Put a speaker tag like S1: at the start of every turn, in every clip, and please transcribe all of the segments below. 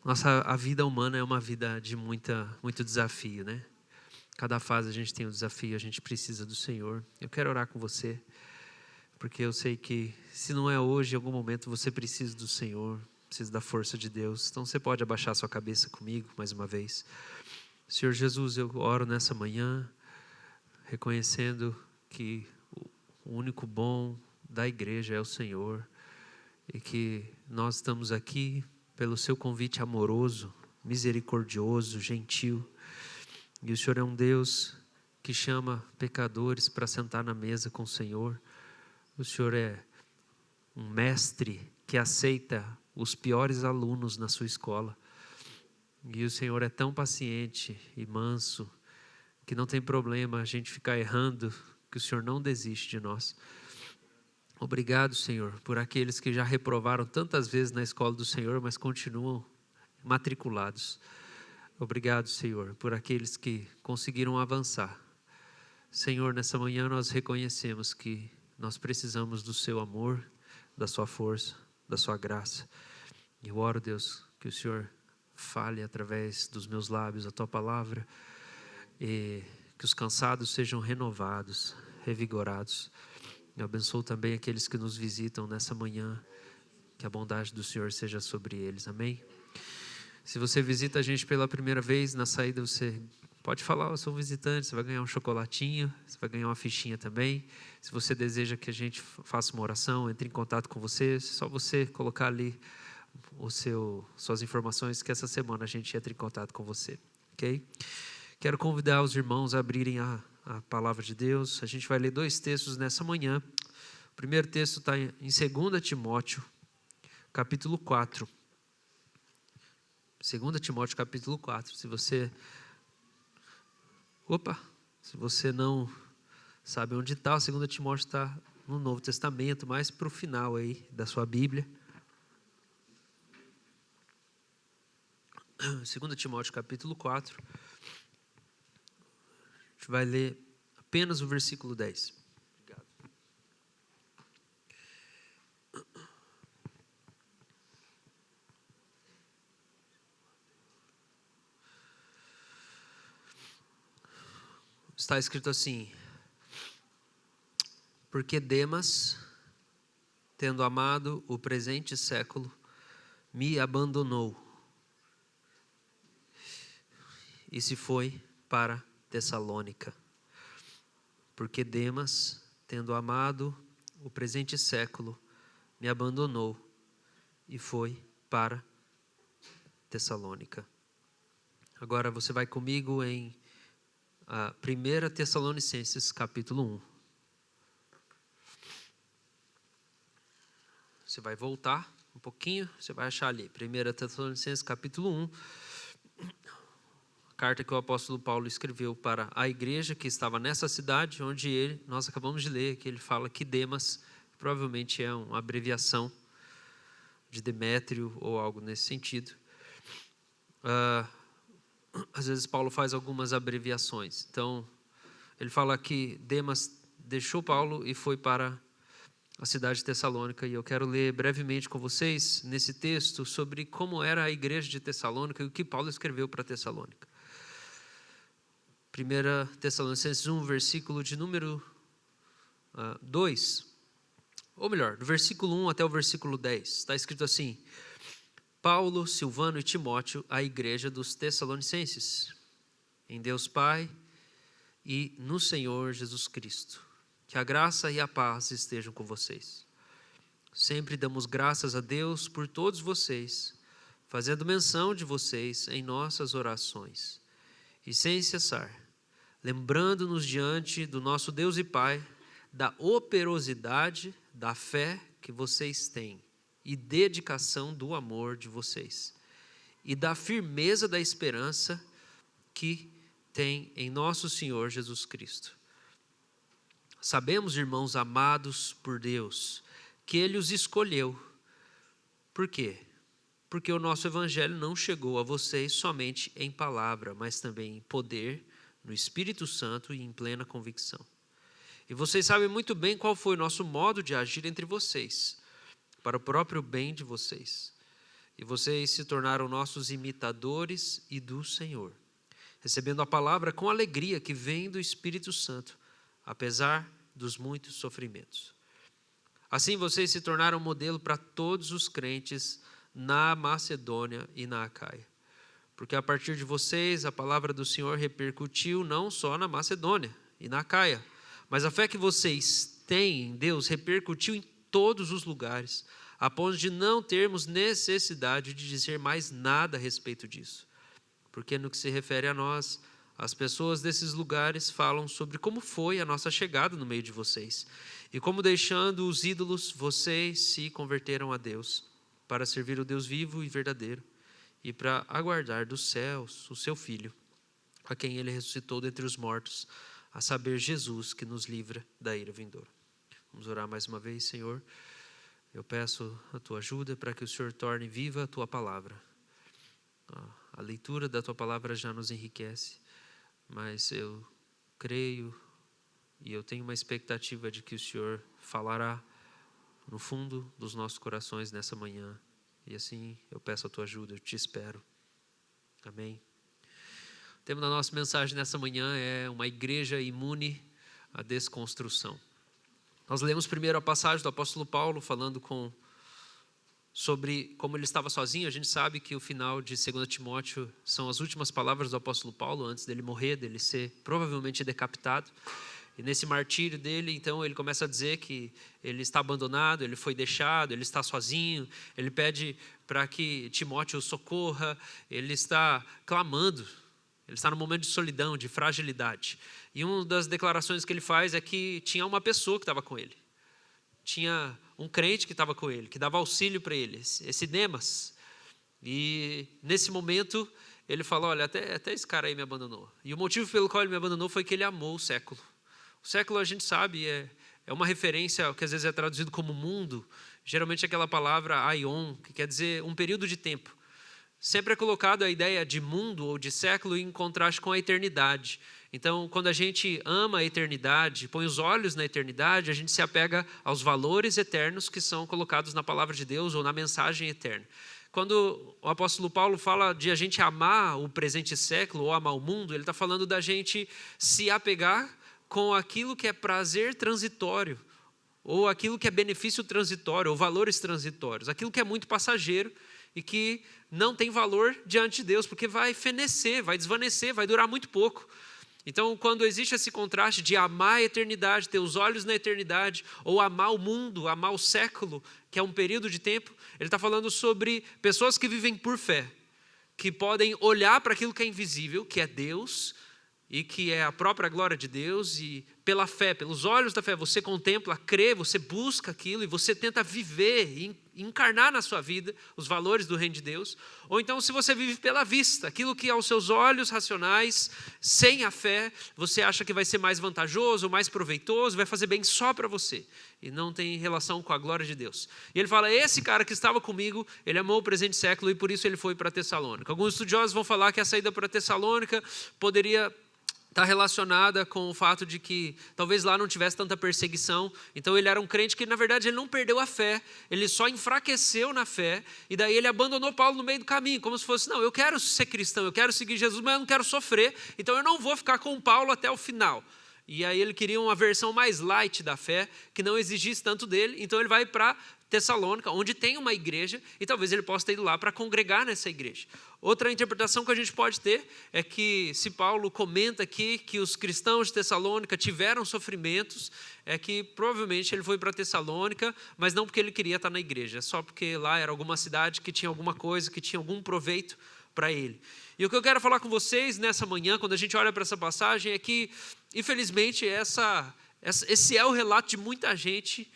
S1: A vida humana é uma vida de muito desafio, né? Cada fase a gente tem um desafio, a gente precisa do Senhor. Eu quero orar com você, porque eu sei que se não é hoje, em algum momento você precisa do Senhor, precisa da força de Deus. Então você pode abaixar sua cabeça comigo mais uma vez. Senhor Jesus, eu oro nessa manhã, reconhecendo que o único bom da igreja é o Senhor e que nós estamos aqui pelo seu convite amoroso, misericordioso, gentil. E o Senhor é um Deus que chama pecadores para sentar na mesa com o Senhor. O Senhor é um mestre que aceita os piores alunos na sua escola. E o Senhor é tão paciente e manso que não tem problema a gente ficar errando, que o Senhor não desiste de nós. Obrigado, Senhor, por aqueles que já reprovaram tantas vezes na escola do Senhor, mas continuam matriculados. Obrigado, Senhor, por aqueles que conseguiram avançar. Senhor, nessa manhã nós reconhecemos que nós precisamos do seu amor, da sua força, da sua graça. E eu oro, Deus, que o Senhor fale através dos meus lábios a tua palavra e que os cansados sejam renovados, revigorados. Eu abençoo também aqueles que nos visitam nessa manhã, que a bondade do Senhor seja sobre eles, amém? Se você visita a gente pela primeira vez, na saída você pode falar, eu sou um visitante, você vai ganhar um chocolatinho, você vai ganhar uma fichinha também. Se você deseja que a gente faça uma oração, entre em contato com você, é só você colocar ali suas informações que essa semana a gente entra em contato com você, ok? Quero convidar os irmãos a abrirem a palavra de Deus. A gente vai ler 2 textos nessa manhã. O primeiro texto está em 2 Timóteo, capítulo 4. 2 Timóteo, capítulo 4. Se você não sabe onde está, o 2 Timóteo está no Novo Testamento, mais para o final aí da sua Bíblia. 2 Timóteo, capítulo 4. A gente vai ler apenas o versículo 10. Obrigado. Está escrito assim: porque Demas, tendo amado o presente século, me abandonou e se foi para Tessalônica. Porque Demas, tendo amado o presente século, me abandonou e foi para Tessalônica. Agora você vai comigo em 1 Tessalonicenses, capítulo 1. Você vai voltar um pouquinho, você vai achar ali, 1 Tessalonicenses, capítulo 1. Carta que o apóstolo Paulo escreveu para a igreja que estava nessa cidade, onde nós acabamos de ler, que ele fala que Demas, provavelmente é uma abreviação de Demétrio ou algo nesse sentido. Às vezes Paulo faz algumas abreviações. Então, ele fala que Demas deixou Paulo e foi para a cidade de Tessalônica. E eu quero ler brevemente com vocês, nesse texto, sobre como era a igreja de Tessalônica e o que Paulo escreveu para Tessalônica. 1 Tessalonicenses 1, versículo de número 2, ou melhor, do versículo 1 até o versículo 10, está escrito assim: Paulo, Silvano e Timóteo, a igreja dos Tessalonicenses, em Deus Pai e no Senhor Jesus Cristo. Que a graça e a paz estejam com vocês. Sempre damos graças a Deus por todos vocês, fazendo menção de vocês em nossas orações, e sem cessar, lembrando-nos diante do nosso Deus e Pai da operosidade da fé que vocês têm e dedicação do amor de vocês e da firmeza da esperança que tem em nosso Senhor Jesus Cristo. Sabemos, irmãos amados por Deus, que Ele os escolheu. Por quê? Porque o nosso evangelho não chegou a vocês somente em palavra, mas também em poder, no Espírito Santo e em plena convicção. E vocês sabem muito bem qual foi o nosso modo de agir entre vocês, para o próprio bem de vocês. e vocês se tornaram nossos imitadores e do Senhor, recebendo a palavra com alegria que vem do Espírito Santo, apesar dos muitos sofrimentos. Assim vocês se tornaram modelo para todos os crentes na Macedônia e na Acaia. Porque a partir de vocês a palavra do Senhor repercutiu não só na Macedônia e na Acaia, mas a fé que vocês têm em Deus repercutiu em todos os lugares, a ponto de não termos necessidade de dizer mais nada a respeito disso. Porque no que se refere a nós, as pessoas desses lugares falam sobre como foi a nossa chegada no meio de vocês e como, deixando os ídolos, vocês se converteram a Deus para servir o Deus vivo e verdadeiro e para aguardar dos céus o seu Filho, a quem ele ressuscitou dentre os mortos, a saber, Jesus, que nos livra da ira vindoura. Vamos orar mais uma vez. Senhor, eu peço a tua ajuda para que o Senhor torne viva a tua palavra. A leitura da tua palavra já nos enriquece, mas eu creio e eu tenho uma expectativa de que o Senhor falará no fundo dos nossos corações nessa manhã. E assim eu peço a tua ajuda, eu te espero. Amém. O tema da nossa mensagem nessa manhã é uma igreja imune à desconstrução. Nós lemos primeiro a passagem do apóstolo Paulo falando sobre como ele estava sozinho. A gente sabe que o final de 2 Timóteo são as últimas palavras do apóstolo Paulo antes dele morrer, dele ser provavelmente decapitado. E nesse martírio dele, então, ele começa a dizer que ele está abandonado, ele foi deixado, ele está sozinho, ele pede para que Timóteo o socorra, ele está clamando, ele está num momento de solidão, de fragilidade. E uma das declarações que ele faz é que tinha uma pessoa que estava com ele, tinha um crente que estava com ele, que dava auxílio para ele, esse Demas. E nesse momento ele fala, olha, até esse cara aí me abandonou. E o motivo pelo qual ele me abandonou foi que ele amou o século. O século, a gente sabe, é uma referência que às vezes é traduzido como mundo, geralmente aquela palavra aion, que quer dizer um período de tempo. Sempre é colocado a ideia de mundo ou de século em contraste com a eternidade. Então, quando a gente ama a eternidade, põe os olhos na eternidade, a gente se apega aos valores eternos que são colocados na palavra de Deus ou na mensagem eterna. Quando o apóstolo Paulo fala de a gente amar o presente século ou amar o mundo, ele está falando da gente se apegar com aquilo que é prazer transitório, ou aquilo que é benefício transitório, ou valores transitórios, aquilo que é muito passageiro e que não tem valor diante de Deus, porque vai fenecer, vai desvanecer, vai durar muito pouco. Então, quando existe esse contraste de amar a eternidade, ter os olhos na eternidade, ou amar o mundo, amar o século, que é um período de tempo, ele está falando sobre pessoas que vivem por fé, que podem olhar para aquilo que é invisível, que é Deus, e que é a própria glória de Deus, e pela fé, pelos olhos da fé, você contempla, crê, você busca aquilo, e você tenta viver, encarnar na sua vida os valores do reino de Deus. Ou então, se você vive pela vista, aquilo que aos seus olhos racionais, sem a fé, você acha que vai ser mais vantajoso, mais proveitoso, vai fazer bem só para você, e não tem relação com a glória de Deus. E ele fala, esse cara que estava comigo, ele amou o presente século, e por isso ele foi para Tessalônica. Alguns estudiosos vão falar que a saída para Tessalônica poderia está relacionada com o fato de que talvez lá não tivesse tanta perseguição. Então ele era um crente que na verdade ele não perdeu a fé, ele só enfraqueceu na fé, e daí ele abandonou Paulo no meio do caminho, como se fosse, não, eu quero ser cristão, eu quero seguir Jesus, mas eu não quero sofrer, então eu não vou ficar com Paulo até o final. E aí ele queria uma versão mais light da fé, que não exigisse tanto dele, então ele vai para Tessalônica, onde tem uma igreja, e talvez ele possa ter ido lá para congregar nessa igreja. Outra interpretação que a gente pode ter é que, se Paulo comenta aqui que os cristãos de Tessalônica tiveram sofrimentos, é que provavelmente ele foi para Tessalônica, mas não porque ele queria estar na igreja, é só porque lá era alguma cidade que tinha alguma coisa, que tinha algum proveito para ele. E o que eu quero falar com vocês nessa manhã, quando a gente olha para essa passagem, é que, infelizmente, esse é o relato de muita gente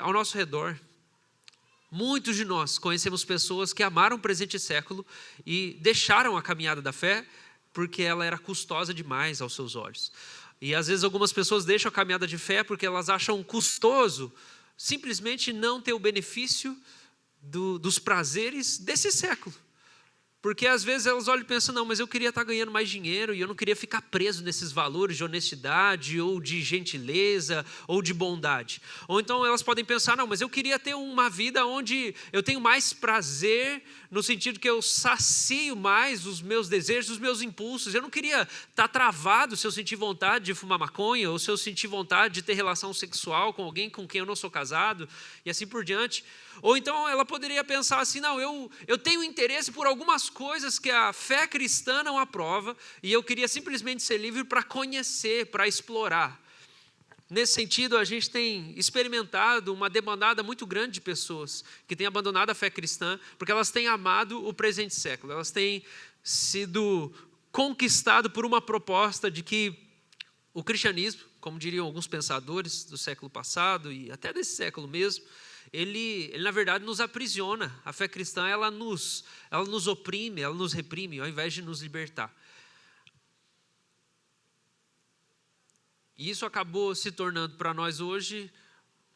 S1: ao nosso redor. Muitos de nós conhecemos pessoas que amaram o presente século e deixaram a caminhada da fé porque ela era custosa demais aos seus olhos. E às vezes algumas pessoas deixam a caminhada de fé porque elas acham custoso simplesmente não ter o benefício dos prazeres desse século. Porque às vezes elas olham e pensam, não, mas eu queria estar ganhando mais dinheiro e eu não queria ficar preso nesses valores de honestidade ou de gentileza ou de bondade. Ou então elas podem pensar, não, mas eu queria ter uma vida onde eu tenho mais prazer, no sentido que eu sacio mais os meus desejos, os meus impulsos. Eu não queria estar travado se eu sentir vontade de fumar maconha ou se eu sentir vontade de ter relação sexual com alguém com quem eu não sou casado e assim por diante. Ou então ela poderia pensar assim, não, eu tenho interesse por algumas coisas que a fé cristã não aprova e eu queria simplesmente ser livre para conhecer, para explorar. Nesse sentido, a gente tem experimentado uma demandada muito grande de pessoas que têm abandonado a fé cristã porque elas têm amado o presente século, elas têm sido conquistadas por uma proposta de que o cristianismo, como diriam alguns pensadores do século passado e até desse século mesmo, ele na verdade nos aprisiona. A fé cristã ela nos oprime, ela nos reprime ao invés de nos libertar. E isso acabou se tornando para nós hoje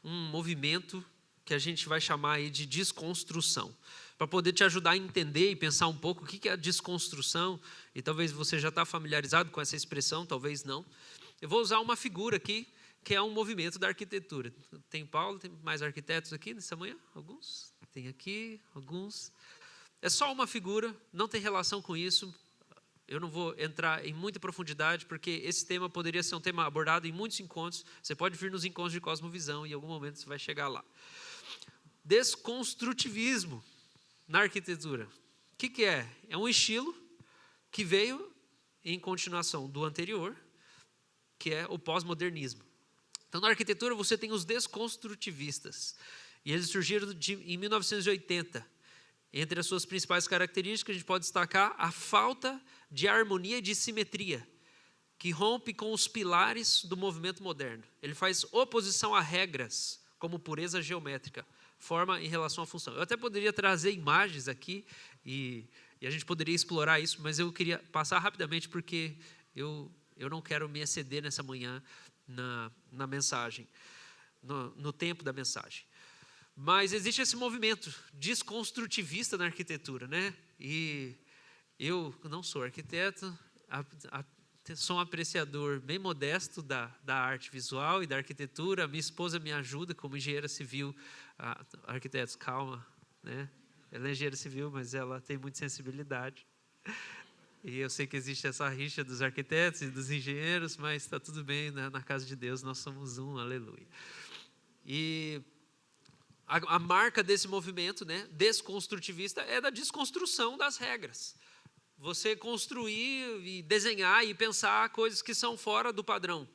S1: um movimento que a gente vai chamar aí de desconstrução. Para poder te ajudar a entender e pensar um pouco o que é a desconstrução, e talvez você já está familiarizado com essa expressão, talvez não. Eu vou usar uma figura aqui, que é um movimento da arquitetura. Tem Paulo, tem mais arquitetos aqui nessa manhã? Alguns? Tem aqui, alguns. É só uma figura, não tem relação com isso. Eu não vou entrar em muita profundidade, porque esse tema poderia ser um tema abordado em muitos encontros. Você pode vir nos encontros de Cosmovisão e em algum momento você vai chegar lá. Desconstrutivismo na arquitetura. O que é? É um estilo que veio em continuação do anterior, que é o pós-modernismo. Então, na arquitetura, você tem os desconstrutivistas. E eles surgiram em 1980. Entre as suas principais características, a gente pode destacar a falta de harmonia e de simetria, que rompe com os pilares do movimento moderno. Ele faz oposição a regras, como pureza geométrica, forma em relação à função. Eu até poderia trazer imagens aqui, e a gente poderia explorar isso, mas eu queria passar rapidamente, porque eu não quero me exceder nessa manhã na mensagem, no tempo da mensagem. Mas existe esse movimento desconstrutivista na arquitetura, né? E eu não sou arquiteto, sou um apreciador bem modesto da arte visual e da arquitetura. Minha esposa me ajuda como engenheira civil. Arquitetos, calma, né? Ela é engenheira civil, mas ela tem muita sensibilidade. E eu sei que existe essa rixa dos arquitetos e dos engenheiros, mas está tudo bem, né? Na casa de Deus nós somos um, aleluia. E a marca desse movimento, né, desconstrutivista, é da desconstrução das regras. Você construir e desenhar e pensar coisas que são fora do padrão.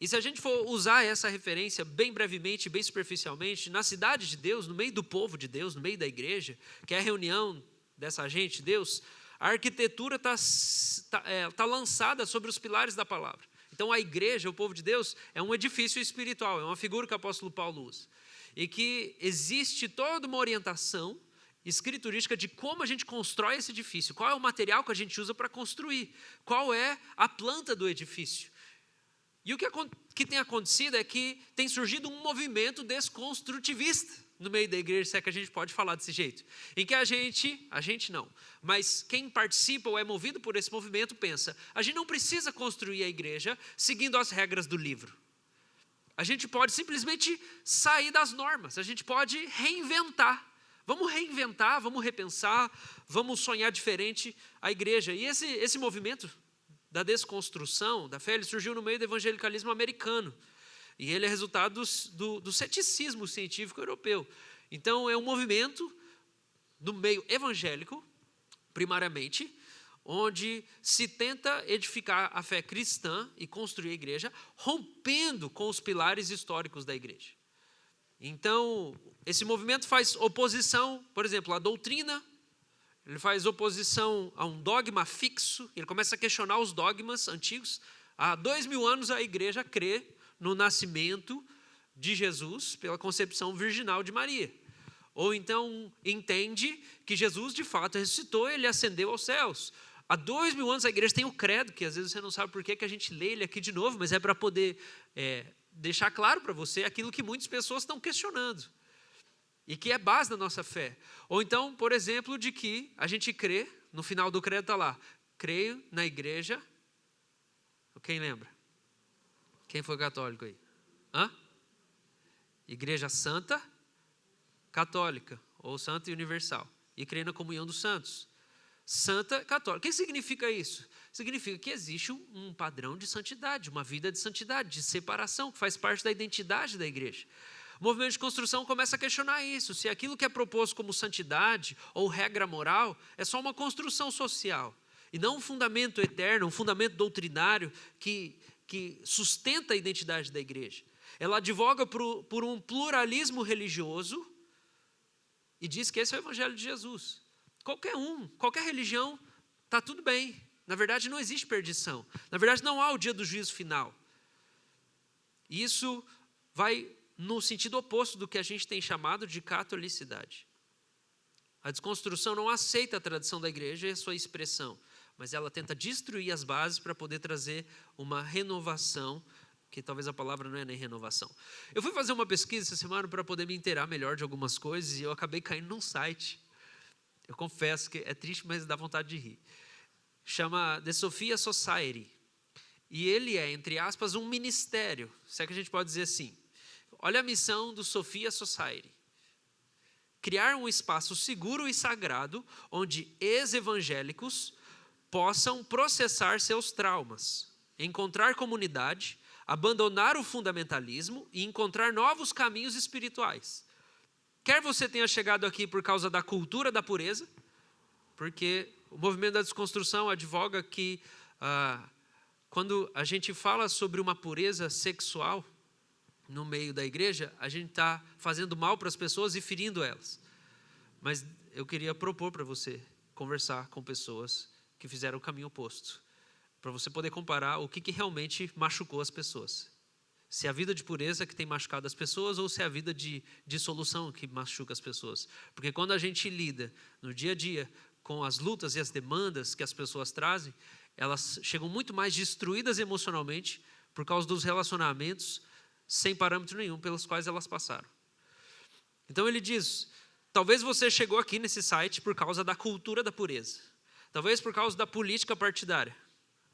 S1: E se a gente for usar essa referência bem brevemente, bem superficialmente, na cidade de Deus, no meio do povo de Deus, no meio da igreja, que é a reunião dessa gente de Deus, a arquitetura está lançada sobre os pilares da palavra. Então a igreja, o povo de Deus, é um edifício espiritual, é uma figura que o apóstolo Paulo usa. E que existe toda uma orientação escriturística de como a gente constrói esse edifício, qual é o material que a gente usa para construir, qual é a planta do edifício. E o que tem acontecido é que tem surgido um movimento desconstrutivista no meio da igreja, se é que a gente pode falar desse jeito, em que a gente não, mas quem participa ou é movido por esse movimento pensa, a gente não precisa construir a igreja seguindo as regras do livro. A gente pode simplesmente sair das normas, a gente pode reinventar. Vamos reinventar, vamos repensar, vamos sonhar diferente a igreja. E esse movimento da desconstrução da fé, ele surgiu no meio do evangelicalismo americano. E ele é resultado do ceticismo científico europeu. Então, é um movimento no meio evangélico, primariamente, onde se tenta edificar a fé cristã e construir a igreja, rompendo com os pilares históricos da igreja. Então, esse movimento faz oposição, por exemplo, à doutrina, ele faz oposição a um dogma fixo, ele começa a questionar os dogmas antigos. Há 2000 anos a igreja crê no nascimento de Jesus pela concepção virginal de Maria. Ou então entende que Jesus de fato ressuscitou, ele ascendeu aos céus. Há 2000 anos a igreja tem o credo, que às vezes você não sabe por que a gente lê ele aqui de novo, mas é para poder deixar claro para você aquilo que muitas pessoas estão questionando. e que é base da nossa fé. Ou então, por exemplo, de que a gente crê, no final do credo está lá, creio na igreja. Quem lembra? Quem foi católico aí? Hã? Igreja Santa Católica, ou Santa e Universal. E creio na comunhão dos santos. Santa Católica. O que significa isso? Significa que existe um padrão de santidade, uma vida de santidade, de separação, que faz parte da identidade da igreja. O movimento de construção começa a questionar isso, se aquilo que é proposto como santidade ou regra moral é só uma construção social, e não um fundamento eterno, um fundamento doutrinário que sustenta a identidade da igreja. Ela advoga por um pluralismo religioso e diz que esse é o evangelho de Jesus. Qualquer religião, está tudo bem. Na verdade, não existe perdição. Na verdade, não há o dia do juízo final. E isso vai no sentido oposto do que a gente tem chamado de catolicidade. A desconstrução não aceita a tradição da igreja e a sua expressão, mas ela tenta destruir as bases para poder trazer uma renovação, que talvez a palavra não é nem renovação. Eu fui fazer uma pesquisa essa semana para poder me inteirar melhor de algumas coisas e eu acabei caindo num site. Eu confesso que é triste, mas dá vontade de rir. Chama The Sophia Society. E ele é, entre aspas, um ministério, se é que a gente pode dizer assim. Olha a missão do Sophia Society. Criar um espaço seguro e sagrado onde ex-evangélicos possam processar seus traumas, encontrar comunidade, abandonar o fundamentalismo e encontrar novos caminhos espirituais. Quer você tenha chegado aqui por causa da cultura da pureza, porque o movimento da desconstrução advoga que quando a gente fala sobre uma pureza sexual no meio da igreja, a gente está fazendo mal para as pessoas e ferindo elas. Mas eu queria propor para você conversar com pessoas que fizeram o caminho oposto, para você poder comparar o que realmente machucou as pessoas. Se é a vida de pureza que tem machucado as pessoas ou se é a vida de dissolução que machuca as pessoas. Porque quando a gente lida no dia a dia com as lutas e as demandas que as pessoas trazem, elas chegam muito mais destruídas emocionalmente por causa dos relacionamentos sem parâmetro nenhum pelos quais elas passaram. Então ele diz, talvez você chegou aqui nesse site por causa da cultura da pureza. Talvez por causa da política partidária.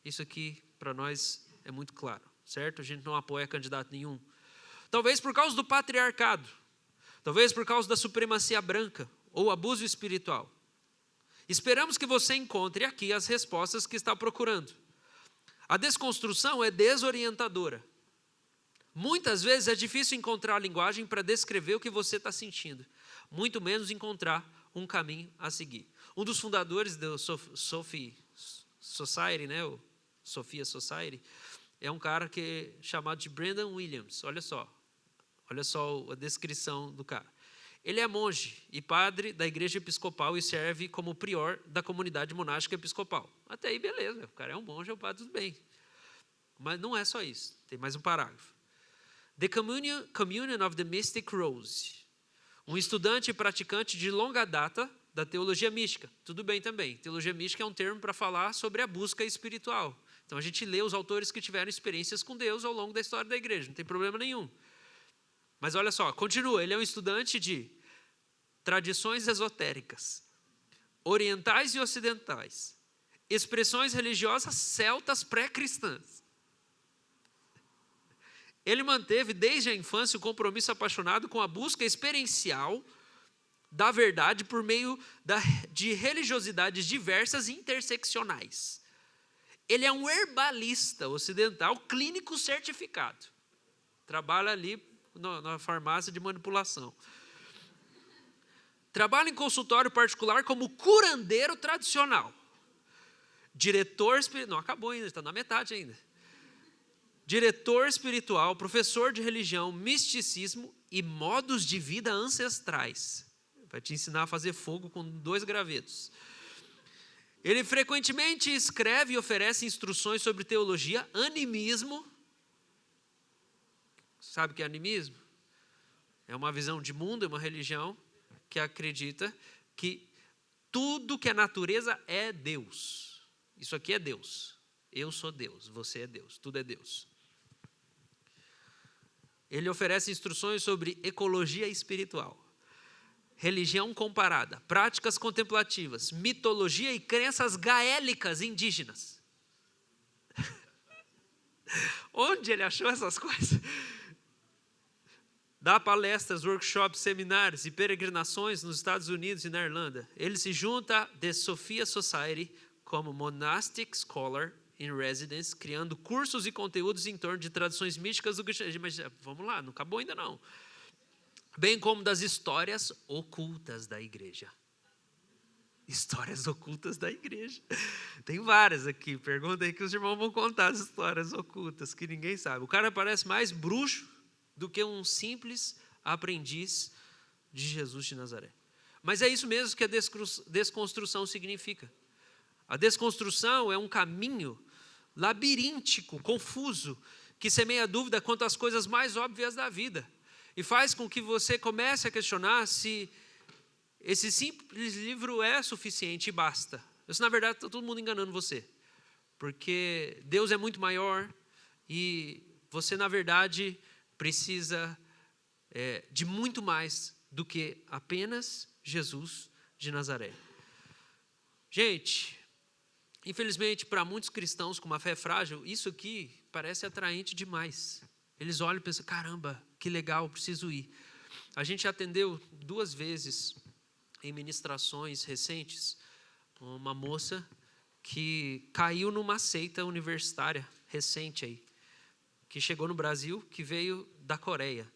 S1: Isso aqui para nós é muito claro, certo? A gente não apoia candidato nenhum. Talvez por causa do patriarcado. Talvez por causa da supremacia branca ou abuso espiritual. Esperamos que você encontre aqui as respostas que está procurando. A desconstrução é desorientadora. Muitas vezes é difícil encontrar a linguagem para descrever o que você está sentindo, muito menos encontrar um caminho a seguir. Um dos fundadores do Sophia Society, né, o Sophia Society, é um cara chamado de Brendan Williams. Olha só a descrição do cara. Ele é monge e padre da igreja episcopal e serve como prior da comunidade monástica episcopal. Até aí, beleza, o cara é um monge, é um padre, tudo bem. Mas não é só isso, tem mais um parágrafo. The Communion of the Mystic Rose. Um estudante e praticante de longa data da teologia mística. Tudo bem também. Teologia mística é um termo para falar sobre a busca espiritual. Então a gente lê os autores que tiveram experiências com Deus ao longo da história da igreja. Não tem problema nenhum. Mas olha só, continua. Ele é um estudante de tradições esotéricas, orientais e ocidentais, expressões religiosas celtas pré-cristãs. Ele manteve desde a infância o compromisso apaixonado com a busca experiencial da verdade por meio de religiosidades diversas e interseccionais. Ele é um herbalista ocidental clínico certificado. Trabalha ali na farmácia de manipulação. Trabalha em consultório particular como curandeiro tradicional. Diretor espiritual, não acabou ainda, está na metade ainda. Diretor espiritual, professor de religião, misticismo e modos de vida ancestrais. Vai te ensinar a fazer fogo com 2 gravetos. Ele frequentemente escreve e oferece instruções sobre teologia, animismo. Sabe o que é animismo? É uma visão de mundo, é uma religião que acredita que tudo que é natureza é Deus. Isso aqui é Deus. Eu sou Deus, você é Deus, tudo é Deus. Ele oferece instruções sobre ecologia espiritual. religião comparada, práticas contemplativas, mitologia e crenças gaélicas indígenas. Onde ele achou essas coisas? Dá palestras, workshops, seminários e peregrinações nos Estados Unidos e na Irlanda. Ele se junta à The Sophia Society como Monastic Scholar in Residence, criando cursos e conteúdos em torno de tradições místicas do cristianismo. Mas vamos lá, não acabou ainda não. Bem como das histórias ocultas da igreja. Histórias ocultas da igreja. Tem várias aqui. Pergunta aí que os irmãos vão contar as histórias ocultas que ninguém sabe. O cara parece mais bruxo do que um simples aprendiz de Jesus de Nazaré. Mas é isso mesmo que a desconstrução significa. A desconstrução é um caminho labiríntico, confuso, que semeia dúvida quanto às coisas mais óbvias da vida e faz com que você comece a questionar se esse simples livro é suficiente e basta. Isso, na verdade, está todo mundo enganando você, porque Deus é muito maior e você, na verdade, precisa de muito mais do que apenas Jesus de Nazaré. Gente, infelizmente, para muitos cristãos com uma fé frágil, isso aqui parece atraente demais. Eles olham e pensam, caramba, que legal, preciso ir. A gente atendeu 2 vezes em ministrações recentes uma moça que caiu numa seita universitária recente aí, que chegou no Brasil, que veio da Coreia.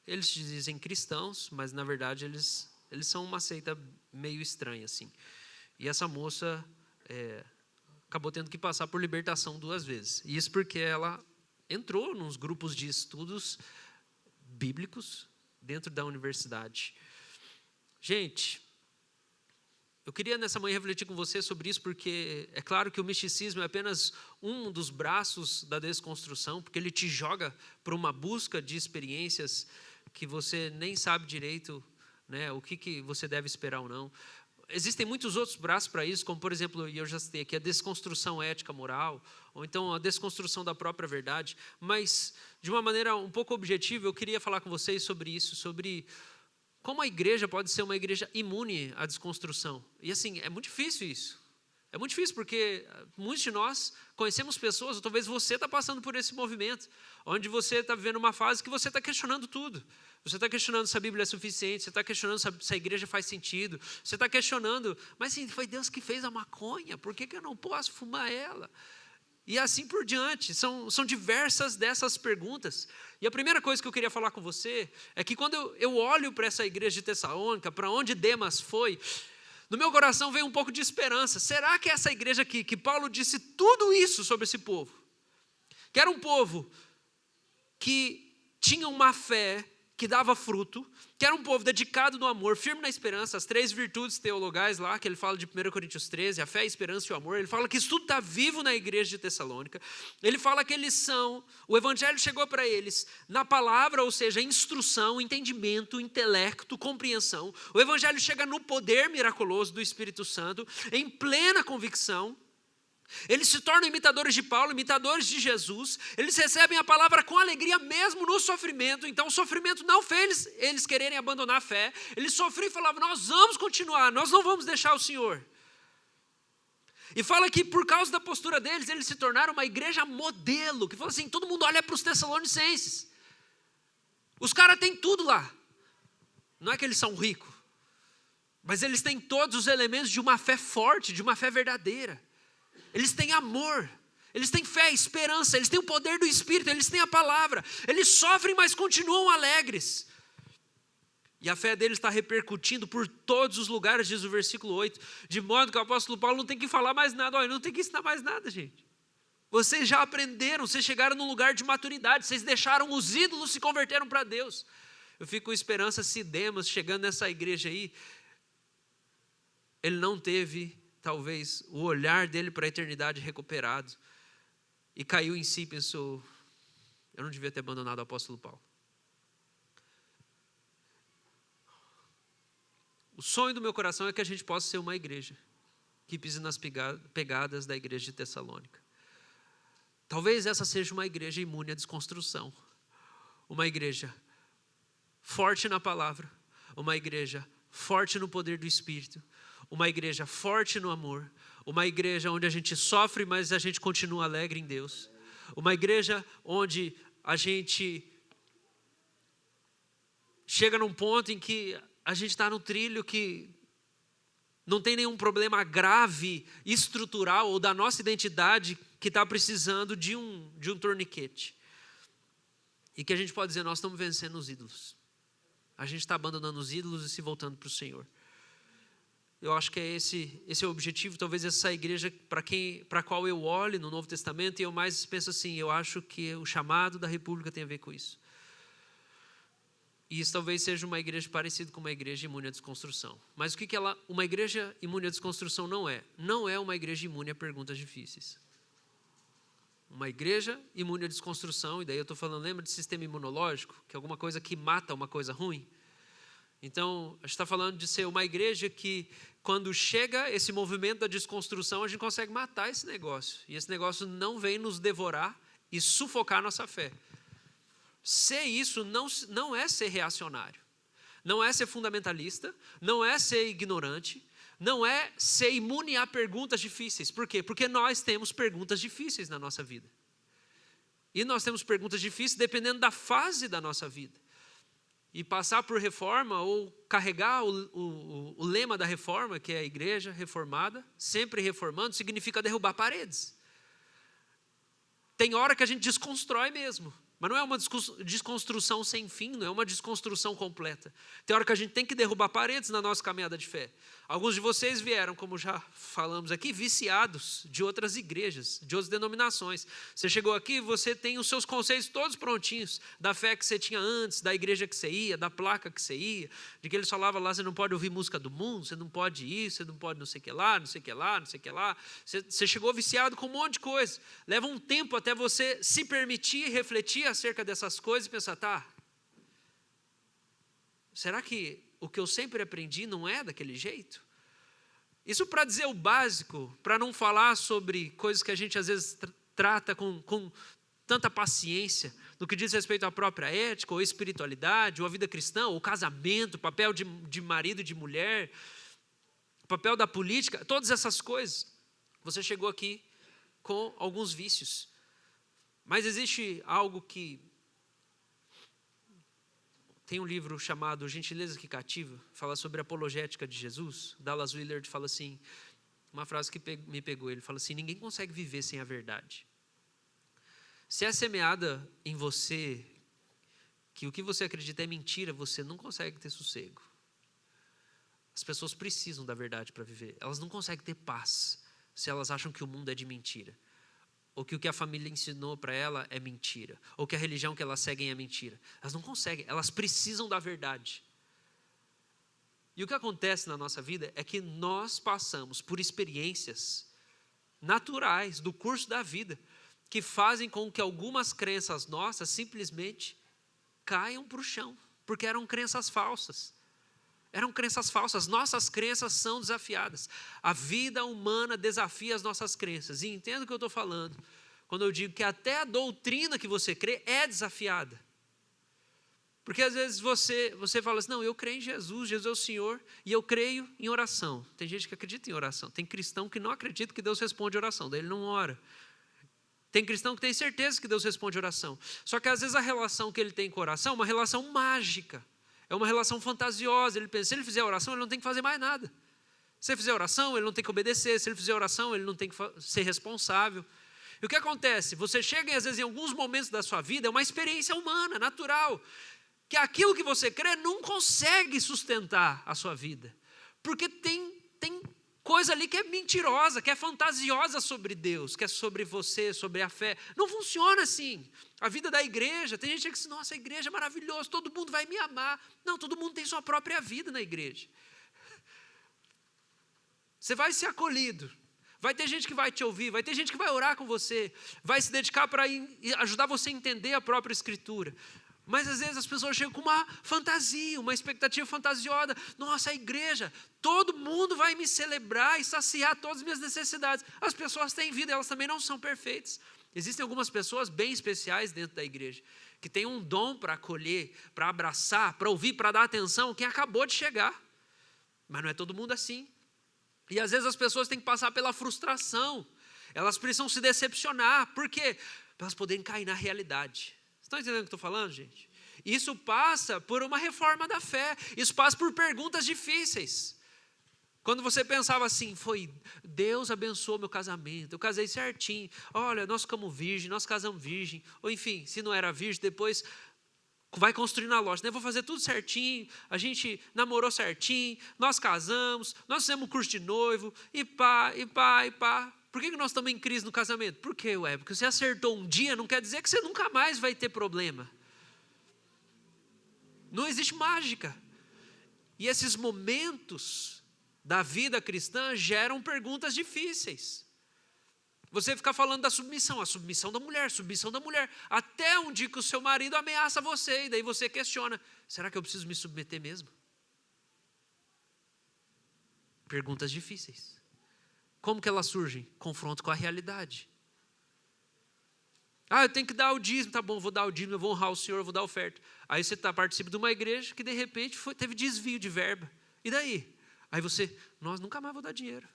S1: Eles se dizem cristãos, mas na verdade eles são uma seita meio estranha assim. E essa moça acabou tendo que passar por libertação 2 vezes. E isso porque ela entrou nos grupos de estudos bíblicos dentro da universidade. Gente, eu queria nessa manhã refletir com você sobre isso, porque é claro que o misticismo é apenas um dos braços da desconstrução, porque ele te joga para uma busca de experiências que você nem sabe direito, né, o que você deve esperar ou não. Existem muitos outros braços para isso, como por exemplo, e eu já citei aqui, a desconstrução ética moral, ou então a desconstrução da própria verdade, mas de uma maneira um pouco objetiva, eu queria falar com vocês sobre isso, sobre como a igreja pode ser uma igreja imune à desconstrução. E assim, é muito difícil isso. É muito difícil porque muitos de nós conhecemos pessoas, ou talvez você está passando por esse movimento, onde você está vivendo uma fase que você está questionando tudo. Você está questionando se a Bíblia é suficiente, você está questionando se a igreja faz sentido, você está questionando, mas sim, foi Deus que fez a maconha, por que eu não posso fumar ela? E assim por diante, são diversas dessas perguntas. E a primeira coisa que eu queria falar com você é que quando eu olho para essa igreja de Tessalônica, para onde Demas foi, no meu coração vem um pouco de esperança. Será que essa igreja aqui, que Paulo disse tudo isso sobre esse povo, que era um povo que tinha uma fé que dava fruto, que era um povo dedicado no amor, firme na esperança, as 3 virtudes teologais lá, que ele fala de 1 Coríntios 13, a fé, a esperança e o amor, ele fala que isso tudo está vivo na igreja de Tessalônica, ele fala que eles são, o evangelho chegou para eles na palavra, ou seja, instrução, entendimento, intelecto, compreensão, o evangelho chega no poder miraculoso do Espírito Santo, em plena convicção. Eles se tornam imitadores de Paulo, imitadores de Jesus. Eles recebem a palavra com alegria mesmo no sofrimento. Então o sofrimento não fez eles quererem abandonar a fé. Eles sofriam e falavam, nós vamos continuar, nós não vamos deixar o Senhor. E fala que por causa da postura deles, eles se tornaram uma igreja modelo. Que fala assim, todo mundo olha para os Tessalonicenses. Os caras têm tudo lá. Não é que eles são ricos, mas eles têm todos os elementos de uma fé forte, de uma fé verdadeira. Eles têm amor, eles têm fé, esperança, eles têm o poder do Espírito, eles têm a palavra, eles sofrem, mas continuam alegres. E a fé deles está repercutindo por todos os lugares, diz o versículo 8, de modo que o apóstolo Paulo não tem que falar mais nada, olha, não tem que ensinar mais nada, gente. Vocês já aprenderam, vocês chegaram num lugar de maturidade, vocês deixaram os ídolos, se converteram para Deus. Eu fico com esperança se Demas, chegando nessa igreja aí, ele não teve talvez o olhar dele para a eternidade recuperado, e caiu em si e pensou, eu não devia ter abandonado o apóstolo Paulo. O sonho do meu coração é que a gente possa ser uma igreja que pise nas pegadas da igreja de Tessalônica. Talvez essa seja uma igreja imune à desconstrução, uma igreja forte na palavra, uma igreja forte no poder do Espírito, uma igreja forte no amor, uma igreja onde a gente sofre, mas a gente continua alegre em Deus, uma igreja onde a gente chega num ponto em que a gente está no trilho que não tem nenhum problema grave, estrutural ou da nossa identidade que está precisando de um torniquete. E que a gente pode dizer, nós estamos vencendo os ídolos. A gente está abandonando os ídolos e se voltando para o Senhor. Eu acho que esse é o objetivo, talvez essa igreja para a qual eu olho no Novo Testamento, e eu mais penso assim, eu acho que o chamado da República tem a ver com isso. E isso talvez seja uma igreja parecida com uma igreja imune à desconstrução. Mas o que uma igreja imune à desconstrução não é? Não é uma igreja imune a perguntas difíceis. Uma igreja imune à desconstrução, e daí eu estou falando, lembra de sistema imunológico? Que é alguma coisa que mata uma coisa ruim? Então, a gente está falando de ser uma igreja que, quando chega esse movimento da desconstrução, a gente consegue matar esse negócio. E esse negócio não vem nos devorar e sufocar a nossa fé. Ser isso não é ser reacionário. Não é ser fundamentalista. Não é ser ignorante. Não é ser imune a perguntas difíceis. Por quê? Porque nós temos perguntas difíceis na nossa vida. E nós temos perguntas difíceis dependendo da fase da nossa vida. E passar por reforma ou carregar o lema da reforma, que é a igreja reformada, sempre reformando, significa derrubar paredes. Tem hora que a gente desconstrói mesmo. Mas não é uma desconstrução sem fim, não é uma desconstrução completa. Tem hora que a gente tem que derrubar paredes na nossa caminhada de fé. Alguns de vocês vieram, como já falamos aqui, viciados de outras igrejas, de outras denominações. Você chegou aqui, você tem os seus conceitos todos prontinhos, da fé que você tinha antes, da igreja que você ia, da placa que você ia, de que eles falavam lá, você não pode ouvir música do mundo, você não pode isso, você não pode não sei o que lá, não sei o que lá, não sei o que lá. Você chegou viciado com um monte de coisa. Leva um tempo até você se permitir refletir acerca dessas coisas e pensar, tá, será que o que eu sempre aprendi não é daquele jeito? Isso para dizer o básico, para não falar sobre coisas que a gente às vezes trata com tanta paciência, no que diz respeito à própria ética, ou espiritualidade, ou a vida cristã, ou casamento, papel de marido e de mulher, papel da política, todas essas coisas. Você chegou aqui com alguns vícios. Mas existe algo que... Tem um livro chamado Gentileza que Cativa, fala sobre a apologética de Jesus. Dallas Willard fala assim, uma frase que me pegou, ele fala assim, ninguém consegue viver sem a verdade. Se é semeada em você, que o que você acredita é mentira, você não consegue ter sossego. As pessoas precisam da verdade para viver. Elas não conseguem ter paz se elas acham que o mundo é de mentira. Ou que o que a família ensinou para ela é mentira. Ou que a religião que elas seguem é mentira. Elas não conseguem, elas precisam da verdade. E o que acontece na nossa vida é que nós passamos por experiências naturais do curso da vida que fazem com que algumas crenças nossas simplesmente caiam para o chão. Porque eram crenças falsas. Eram crenças falsas, nossas crenças são desafiadas. A vida humana desafia as nossas crenças. E entenda o que eu estou falando, quando eu digo que até a doutrina que você crê é desafiada. Porque às vezes você fala assim, não, eu creio em Jesus, Jesus é o Senhor, e eu creio em oração. Tem gente que acredita em oração, tem cristão que não acredita que Deus responde oração, daí ele não ora. Tem cristão que tem certeza que Deus responde oração. Só que às vezes a relação que ele tem com oração é uma relação mágica. É uma relação fantasiosa. Ele pensa, se ele fizer oração, ele não tem que fazer mais nada. Se ele fizer oração, ele não tem que obedecer. Se ele fizer oração, ele não tem que ser responsável. E o que acontece? Você chega, às vezes, em alguns momentos da sua vida, é uma experiência humana, natural, que aquilo que você crê não consegue sustentar a sua vida. Porque tem coisa ali que é mentirosa, que é fantasiosa sobre Deus, que é sobre você, sobre a fé. Não funciona assim. A vida da igreja, tem gente que diz, nossa, a igreja é maravilhosa, todo mundo vai me amar. Não, todo mundo tem sua própria vida na igreja. Você vai ser acolhido. Vai ter gente que vai te ouvir, vai ter gente que vai orar com você, vai se dedicar para ajudar você a entender a própria Escritura. Mas às vezes as pessoas chegam com uma fantasia, uma expectativa fantasiosa. Nossa, a igreja, todo mundo vai me celebrar e saciar todas as minhas necessidades. As pessoas têm vida, elas também não são perfeitas. Existem algumas pessoas bem especiais dentro da igreja, que têm um dom para acolher, para abraçar, para ouvir, para dar atenção, quem acabou de chegar. Mas não é todo mundo assim. E às vezes as pessoas têm que passar pela frustração. Elas precisam se decepcionar. Por quê? Para elas poderem cair na realidade. Vocês estão entendendo o que eu estou falando, gente? Isso passa por uma reforma da fé. Isso passa por perguntas difíceis. Quando você pensava assim, foi Deus abençoou meu casamento, eu casei certinho, olha, nós ficamos virgem, nós casamos virgem, ou enfim, se não era virgem, depois vai construir na loja, né? Vou fazer tudo certinho, a gente namorou certinho, nós casamos, nós fizemos um curso de noivo, e pá, e pá, e pá. Por que nós estamos em crise no casamento? Por quê, ué? Porque você acertou um dia, não quer dizer que você nunca mais vai ter problema. Não existe mágica. E esses momentos da vida cristã geram perguntas difíceis. Você fica falando da submissão, a submissão da mulher, até um dia que o seu marido ameaça você, e daí você questiona, será que eu preciso me submeter mesmo? Perguntas difíceis. Como que elas surgem? Confronto com a realidade. Eu tenho que dar o dízimo, tá bom, vou dar o dízimo, eu vou honrar o Senhor, eu vou dar a oferta. Aí você participa de uma igreja que de repente teve desvio de verba. E daí? Aí você, nós nunca mais vou dar dinheiro.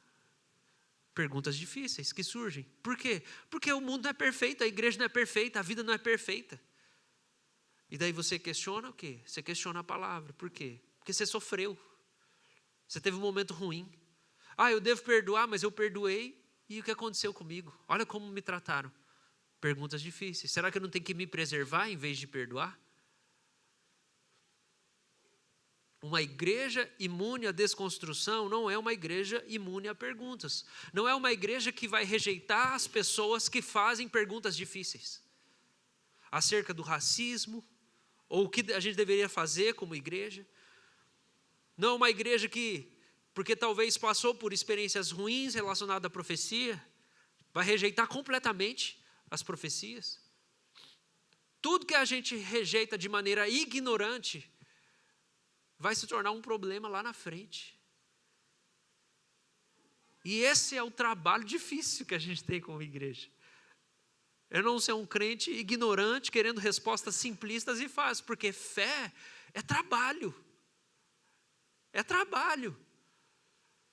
S1: Perguntas difíceis que surgem. Por quê? Porque o mundo não é perfeito, a igreja não é perfeita, a vida não é perfeita. E daí você questiona o quê? Você questiona a palavra. Por quê? Porque você sofreu. Você teve um momento ruim. Eu devo perdoar, mas eu perdoei. E o que aconteceu comigo? Olha como me trataram. Perguntas difíceis. Será que eu não tenho que me preservar em vez de perdoar? Uma igreja imune à desconstrução não é uma igreja imune a perguntas. Não é uma igreja que vai rejeitar as pessoas que fazem perguntas difíceis. Acerca do racismo, ou o que a gente deveria fazer como igreja. Não é uma igreja que, porque talvez passou por experiências ruins relacionadas à profecia, vai rejeitar completamente as profecias. Tudo que a gente rejeita de maneira ignorante vai se tornar um problema lá na frente. E esse é o trabalho difícil que a gente tem como igreja. Eu não ser um crente ignorante, querendo respostas simplistas e fáceis, porque fé é trabalho. É trabalho.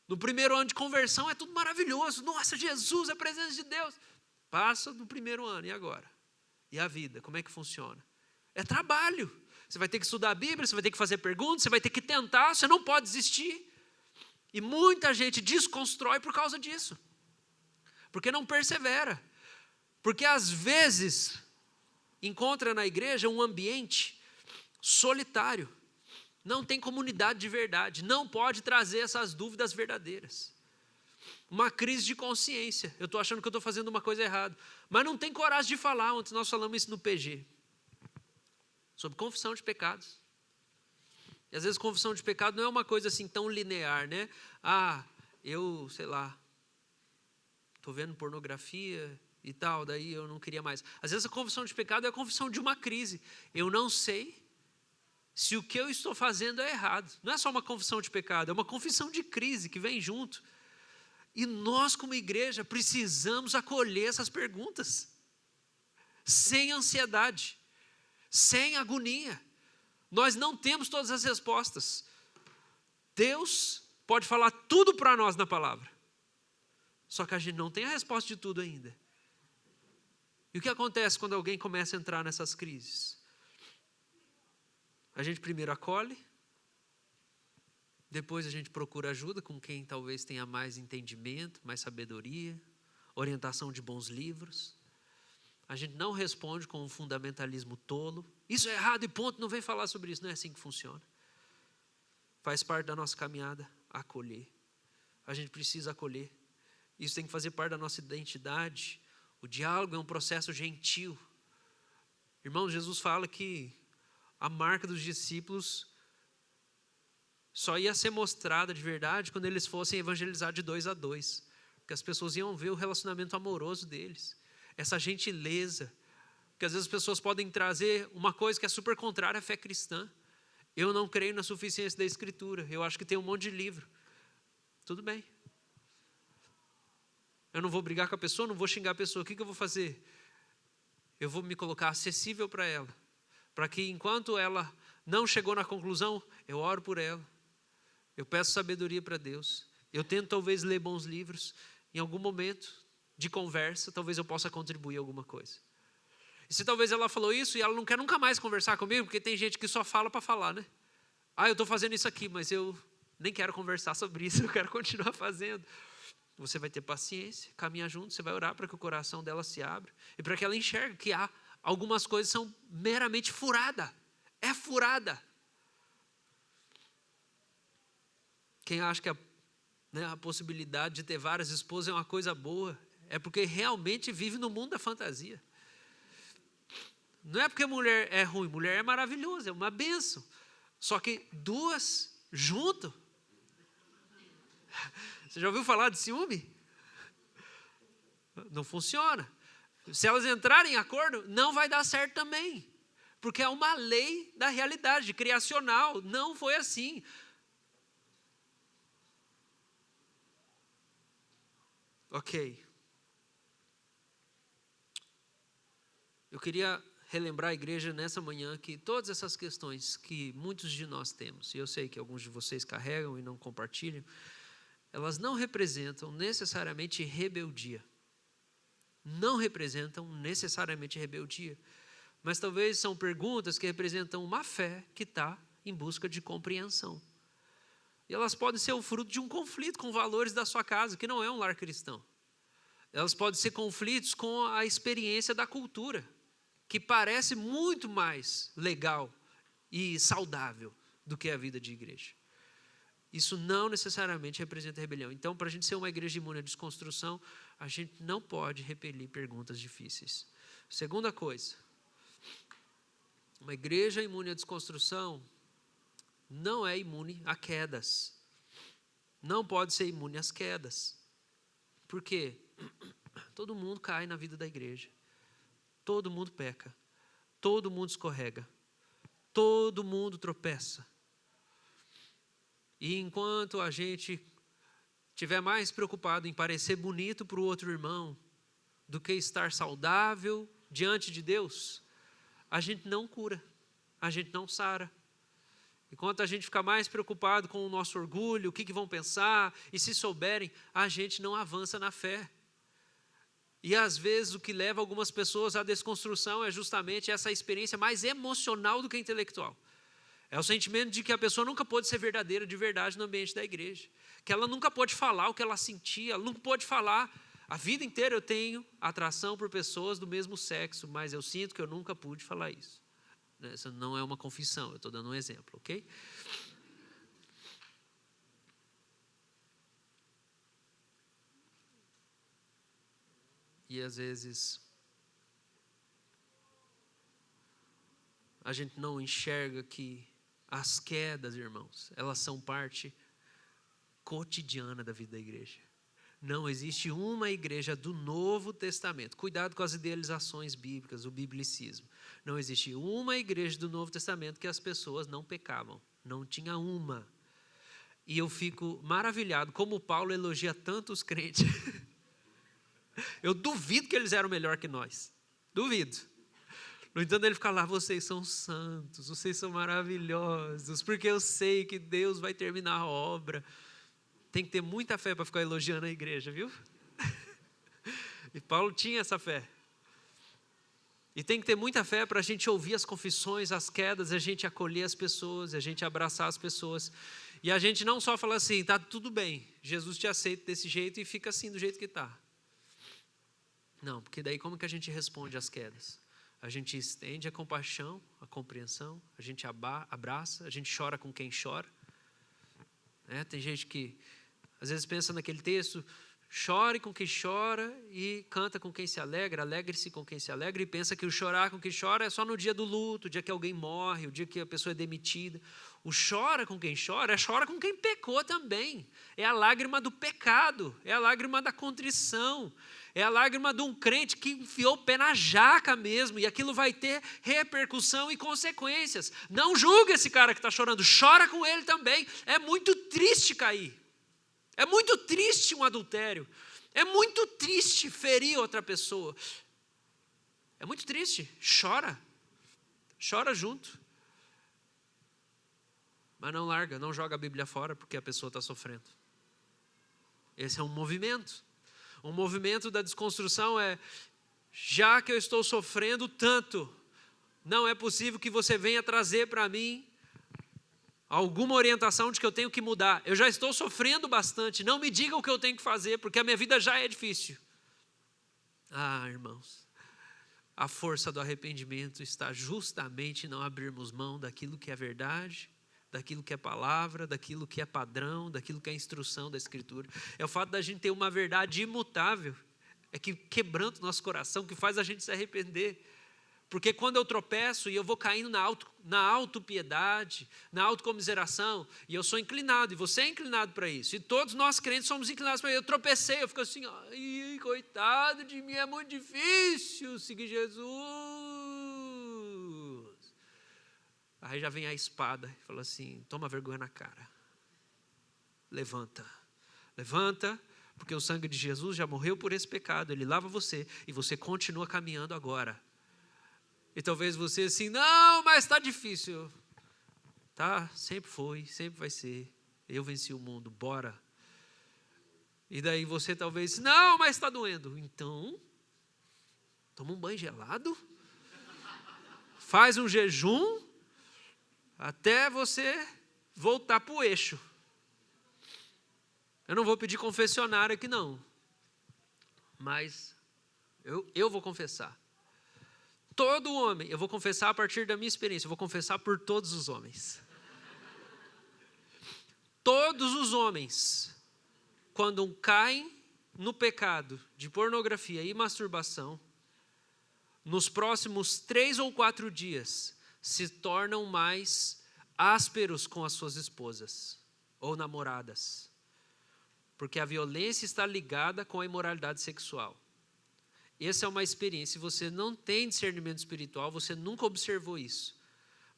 S1: No primeiro ano de conversão é tudo maravilhoso. Nossa, Jesus é a presença de Deus. Passa do primeiro ano, e agora? E a vida, como é que funciona? É trabalho. Você vai ter que estudar a Bíblia, você vai ter que fazer perguntas, você vai ter que tentar, você não pode desistir. E muita gente desconstrói por causa disso. Porque não persevera. Porque às vezes encontra na igreja um ambiente solitário. Não tem comunidade de verdade. Não pode trazer essas dúvidas verdadeiras. Uma crise de consciência. Eu estou achando que eu estou fazendo uma coisa errada. Mas não tem coragem de falar. Ontem nós falamos isso no PG. Sobre confissão de pecados. E às vezes confissão de pecado não é uma coisa assim tão linear, né? Eu, sei lá, estou vendo pornografia e tal, daí eu não queria mais. Às vezes a confissão de pecado é a confissão de uma crise. Eu não sei se o que eu estou fazendo é errado. Não é só uma confissão de pecado, é uma confissão de crise que vem junto. E nós como igreja precisamos acolher essas perguntas. Sem ansiedade. Sem agonia. Nós não temos todas as respostas. Deus pode falar tudo para nós na palavra. Só que a gente não tem a resposta de tudo ainda. E o que acontece quando alguém começa a entrar nessas crises? A gente primeiro acolhe, depois a gente procura ajuda com quem talvez tenha mais entendimento, mais sabedoria, orientação de bons livros. A gente não responde com um fundamentalismo tolo. Isso é errado e ponto, não vem falar sobre isso. Não é assim que funciona. Faz parte da nossa caminhada acolher. A gente precisa acolher. Isso tem que fazer parte da nossa identidade. O diálogo é um processo gentil. Irmãos, Jesus fala que a marca dos discípulos só ia ser mostrada de verdade quando eles fossem evangelizar de 2 a 2. Porque as pessoas iam ver o relacionamento amoroso deles. Essa gentileza, porque às vezes as pessoas podem trazer uma coisa que é super contrária à fé cristã. Eu não creio na suficiência da Escritura, eu acho que tem um monte de livro. Tudo bem. Eu não vou brigar com a pessoa, não vou xingar a pessoa. O que eu vou fazer? Eu vou me colocar acessível para ela, para que enquanto ela não chegou na conclusão, eu oro por ela. Eu peço sabedoria para Deus. Eu tento talvez ler bons livros. Em algum momento de conversa, talvez eu possa contribuir alguma coisa. E se talvez ela falou isso e ela não quer nunca mais conversar comigo, porque tem gente que só fala para falar, né? Eu estou fazendo isso aqui, mas eu nem quero conversar sobre isso, eu quero continuar fazendo. Você vai ter paciência, caminhar junto, você vai orar para que o coração dela se abra e para que ela enxergue que há algumas coisas que são meramente furada. É furada. Quem acha que a possibilidade de ter várias esposas é uma coisa boa, é porque realmente vive no mundo da fantasia. Não é porque mulher é ruim, mulher é maravilhosa, é uma bênção. Só que duas junto. Você já ouviu falar de ciúme? Não funciona. Se elas entrarem em acordo, não vai dar certo também. Porque é uma lei da realidade, criacional. Não foi assim. Ok. Eu queria relembrar a igreja nessa manhã que todas essas questões que muitos de nós temos, e eu sei que alguns de vocês carregam e não compartilham, elas não representam necessariamente rebeldia. Não representam necessariamente rebeldia. Mas talvez são perguntas que representam uma fé que está em busca de compreensão. E elas podem ser o fruto de um conflito com valores da sua casa, que não é um lar cristão. Elas podem ser conflitos com a experiência da cultura, que parece muito mais legal e saudável do que a vida de igreja. Isso não necessariamente representa rebelião. Então, para a gente ser uma igreja imune à desconstrução, a gente não pode repelir perguntas difíceis. Segunda coisa, uma igreja imune à desconstrução não é imune a quedas. Não pode ser imune às quedas. Por quê? Todo mundo cai na vida da igreja. Todo mundo peca. Todo mundo escorrega. Todo mundo tropeça. E enquanto a gente estiver mais preocupado em parecer bonito para o outro irmão do que estar saudável diante de Deus, a gente não cura, a gente não sara. Enquanto a gente ficar mais preocupado com o nosso orgulho, o que vão pensar, e se souberem, a gente não avança na fé. E às vezes o que leva algumas pessoas à desconstrução é justamente essa experiência mais emocional do que intelectual. É o sentimento de que a pessoa nunca pôde ser verdadeira de verdade no ambiente da igreja. Que ela nunca pôde falar o que ela sentia, ela nunca pôde falar. A vida inteira eu tenho atração por pessoas do mesmo sexo, mas eu sinto que eu nunca pude falar isso. Essa não é uma confissão, eu estou dando um exemplo, ok? E às vezes a gente não enxerga que as quedas, irmãos, elas são parte cotidiana da vida da igreja. Não existe uma igreja do Novo Testamento. Cuidado com as idealizações bíblicas, o biblicismo. Não existe uma igreja do Novo Testamento que as pessoas não pecavam. Não tinha uma. E eu fico maravilhado como Paulo elogia tanto os crentes. Eu duvido que eles eram melhor que nós. Duvido. No entanto, ele fica lá, vocês são santos, vocês são maravilhosos, porque eu sei que Deus vai terminar a obra. Tem que ter muita fé para ficar elogiando a igreja, viu? E Paulo tinha essa fé. E tem que ter muita fé para a gente ouvir as confissões, as quedas, a gente acolher as pessoas, a gente abraçar as pessoas. E a gente não só fala assim, tá tudo bem, Jesus te aceita desse jeito e fica assim do jeito que está. Não, porque daí como que a gente responde às quedas? A gente estende a compaixão, a compreensão, a gente abraça, a gente chora com quem chora. Tem gente que às vezes pensa naquele texto, chore com quem chora e canta com quem se alegra, alegre-se com quem se alegra, e pensa que o chorar com quem chora é só no dia do luto, o dia que alguém morre, o dia que a pessoa é demitida. O chora com quem chora, chora com quem pecou também. É a lágrima do pecado, é a lágrima da contrição, é a lágrima de um crente que enfiou o pé na jaca mesmo, e aquilo vai ter repercussão e consequências. Não julga esse cara que está chorando, chora com ele também. É muito triste cair. É muito triste um adultério. É muito triste ferir outra pessoa. É muito triste. Chora. Chora junto. Mas não larga, não joga a Bíblia fora porque a pessoa está sofrendo. Esse é um movimento. Um movimento da desconstrução é, já que eu estou sofrendo tanto, não é possível que você venha trazer para mim alguma orientação de que eu tenho que mudar. Eu já estou sofrendo bastante, não me diga o que eu tenho que fazer, porque a minha vida já é difícil. Ah, irmãos, a força do arrependimento está justamente em não abrirmos mão daquilo que é verdade, daquilo que é palavra, daquilo que é padrão, daquilo que é instrução da Escritura. É o fato da gente ter uma verdade imutável, é que quebranta o nosso coração, que faz a gente se arrepender. Porque quando eu tropeço e eu vou caindo na autopiedade, na autocomiseração, e eu sou inclinado, e você é inclinado para isso, e todos nós crentes somos inclinados para isso. Eu tropecei, eu fico assim, ai, coitado de mim, é muito difícil seguir Jesus. Aí já vem a espada e fala assim, toma vergonha na cara. Levanta, porque o sangue de Jesus já morreu por esse pecado, ele lava você, e você continua caminhando agora. E talvez você assim, não, mas está difícil. Tá, sempre foi, sempre vai ser. Eu venci o mundo, bora. E daí você talvez, não, mas está doendo. Então, toma um banho gelado. Faz um jejum. Até você voltar para o eixo. Eu não vou pedir confessionário aqui não. Mas eu vou confessar. Todo homem, eu vou confessar a partir da minha experiência, eu vou confessar por todos os homens. Todos os homens, quando caem no pecado de pornografia e masturbação, nos próximos 3 ou 4 dias, se tornam mais ásperos com as suas esposas ou namoradas. Porque a violência está ligada com a imoralidade sexual. Essa é uma experiência, se você não tem discernimento espiritual, você nunca observou isso.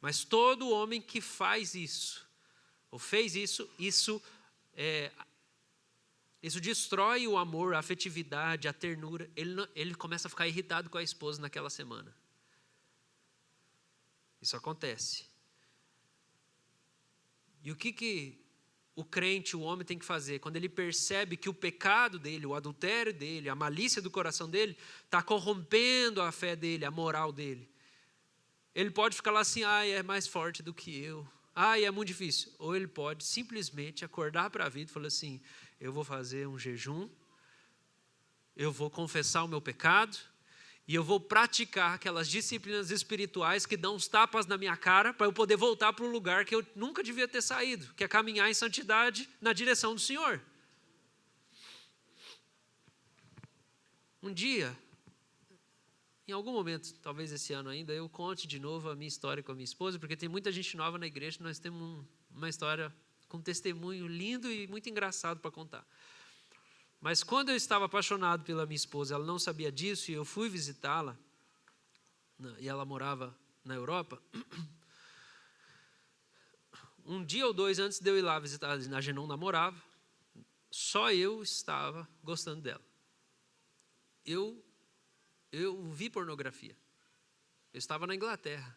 S1: Mas todo homem que faz isso, ou fez isso, isso destrói o amor, a afetividade, a ternura. Ele começa a ficar irritado com a esposa naquela semana. Isso acontece. E o que o crente, o homem tem que fazer? Quando ele percebe que o pecado dele, o adultério dele, a malícia do coração dele, está corrompendo a fé dele, a moral dele. Ele pode ficar lá assim, é mais forte do que eu. É muito difícil. Ou ele pode simplesmente acordar para a vida e falar assim, eu vou fazer um jejum, eu vou confessar o meu pecado, e eu vou praticar aquelas disciplinas espirituais que dão uns tapas na minha cara para eu poder voltar para o lugar que eu nunca devia ter saído, que é caminhar em santidade na direção do Senhor. Um dia, em algum momento, talvez esse ano ainda, eu conte de novo a minha história com a minha esposa, porque tem muita gente nova na igreja, nós temos uma história com um testemunho lindo e muito engraçado para contar. Mas quando eu estava apaixonado pela minha esposa, ela não sabia disso, e eu fui visitá-la, e ela morava na Europa. Um dia ou 2 antes de eu ir lá visitar, a gente não namorava, só eu estava gostando dela. Eu vi pornografia. Eu estava na Inglaterra.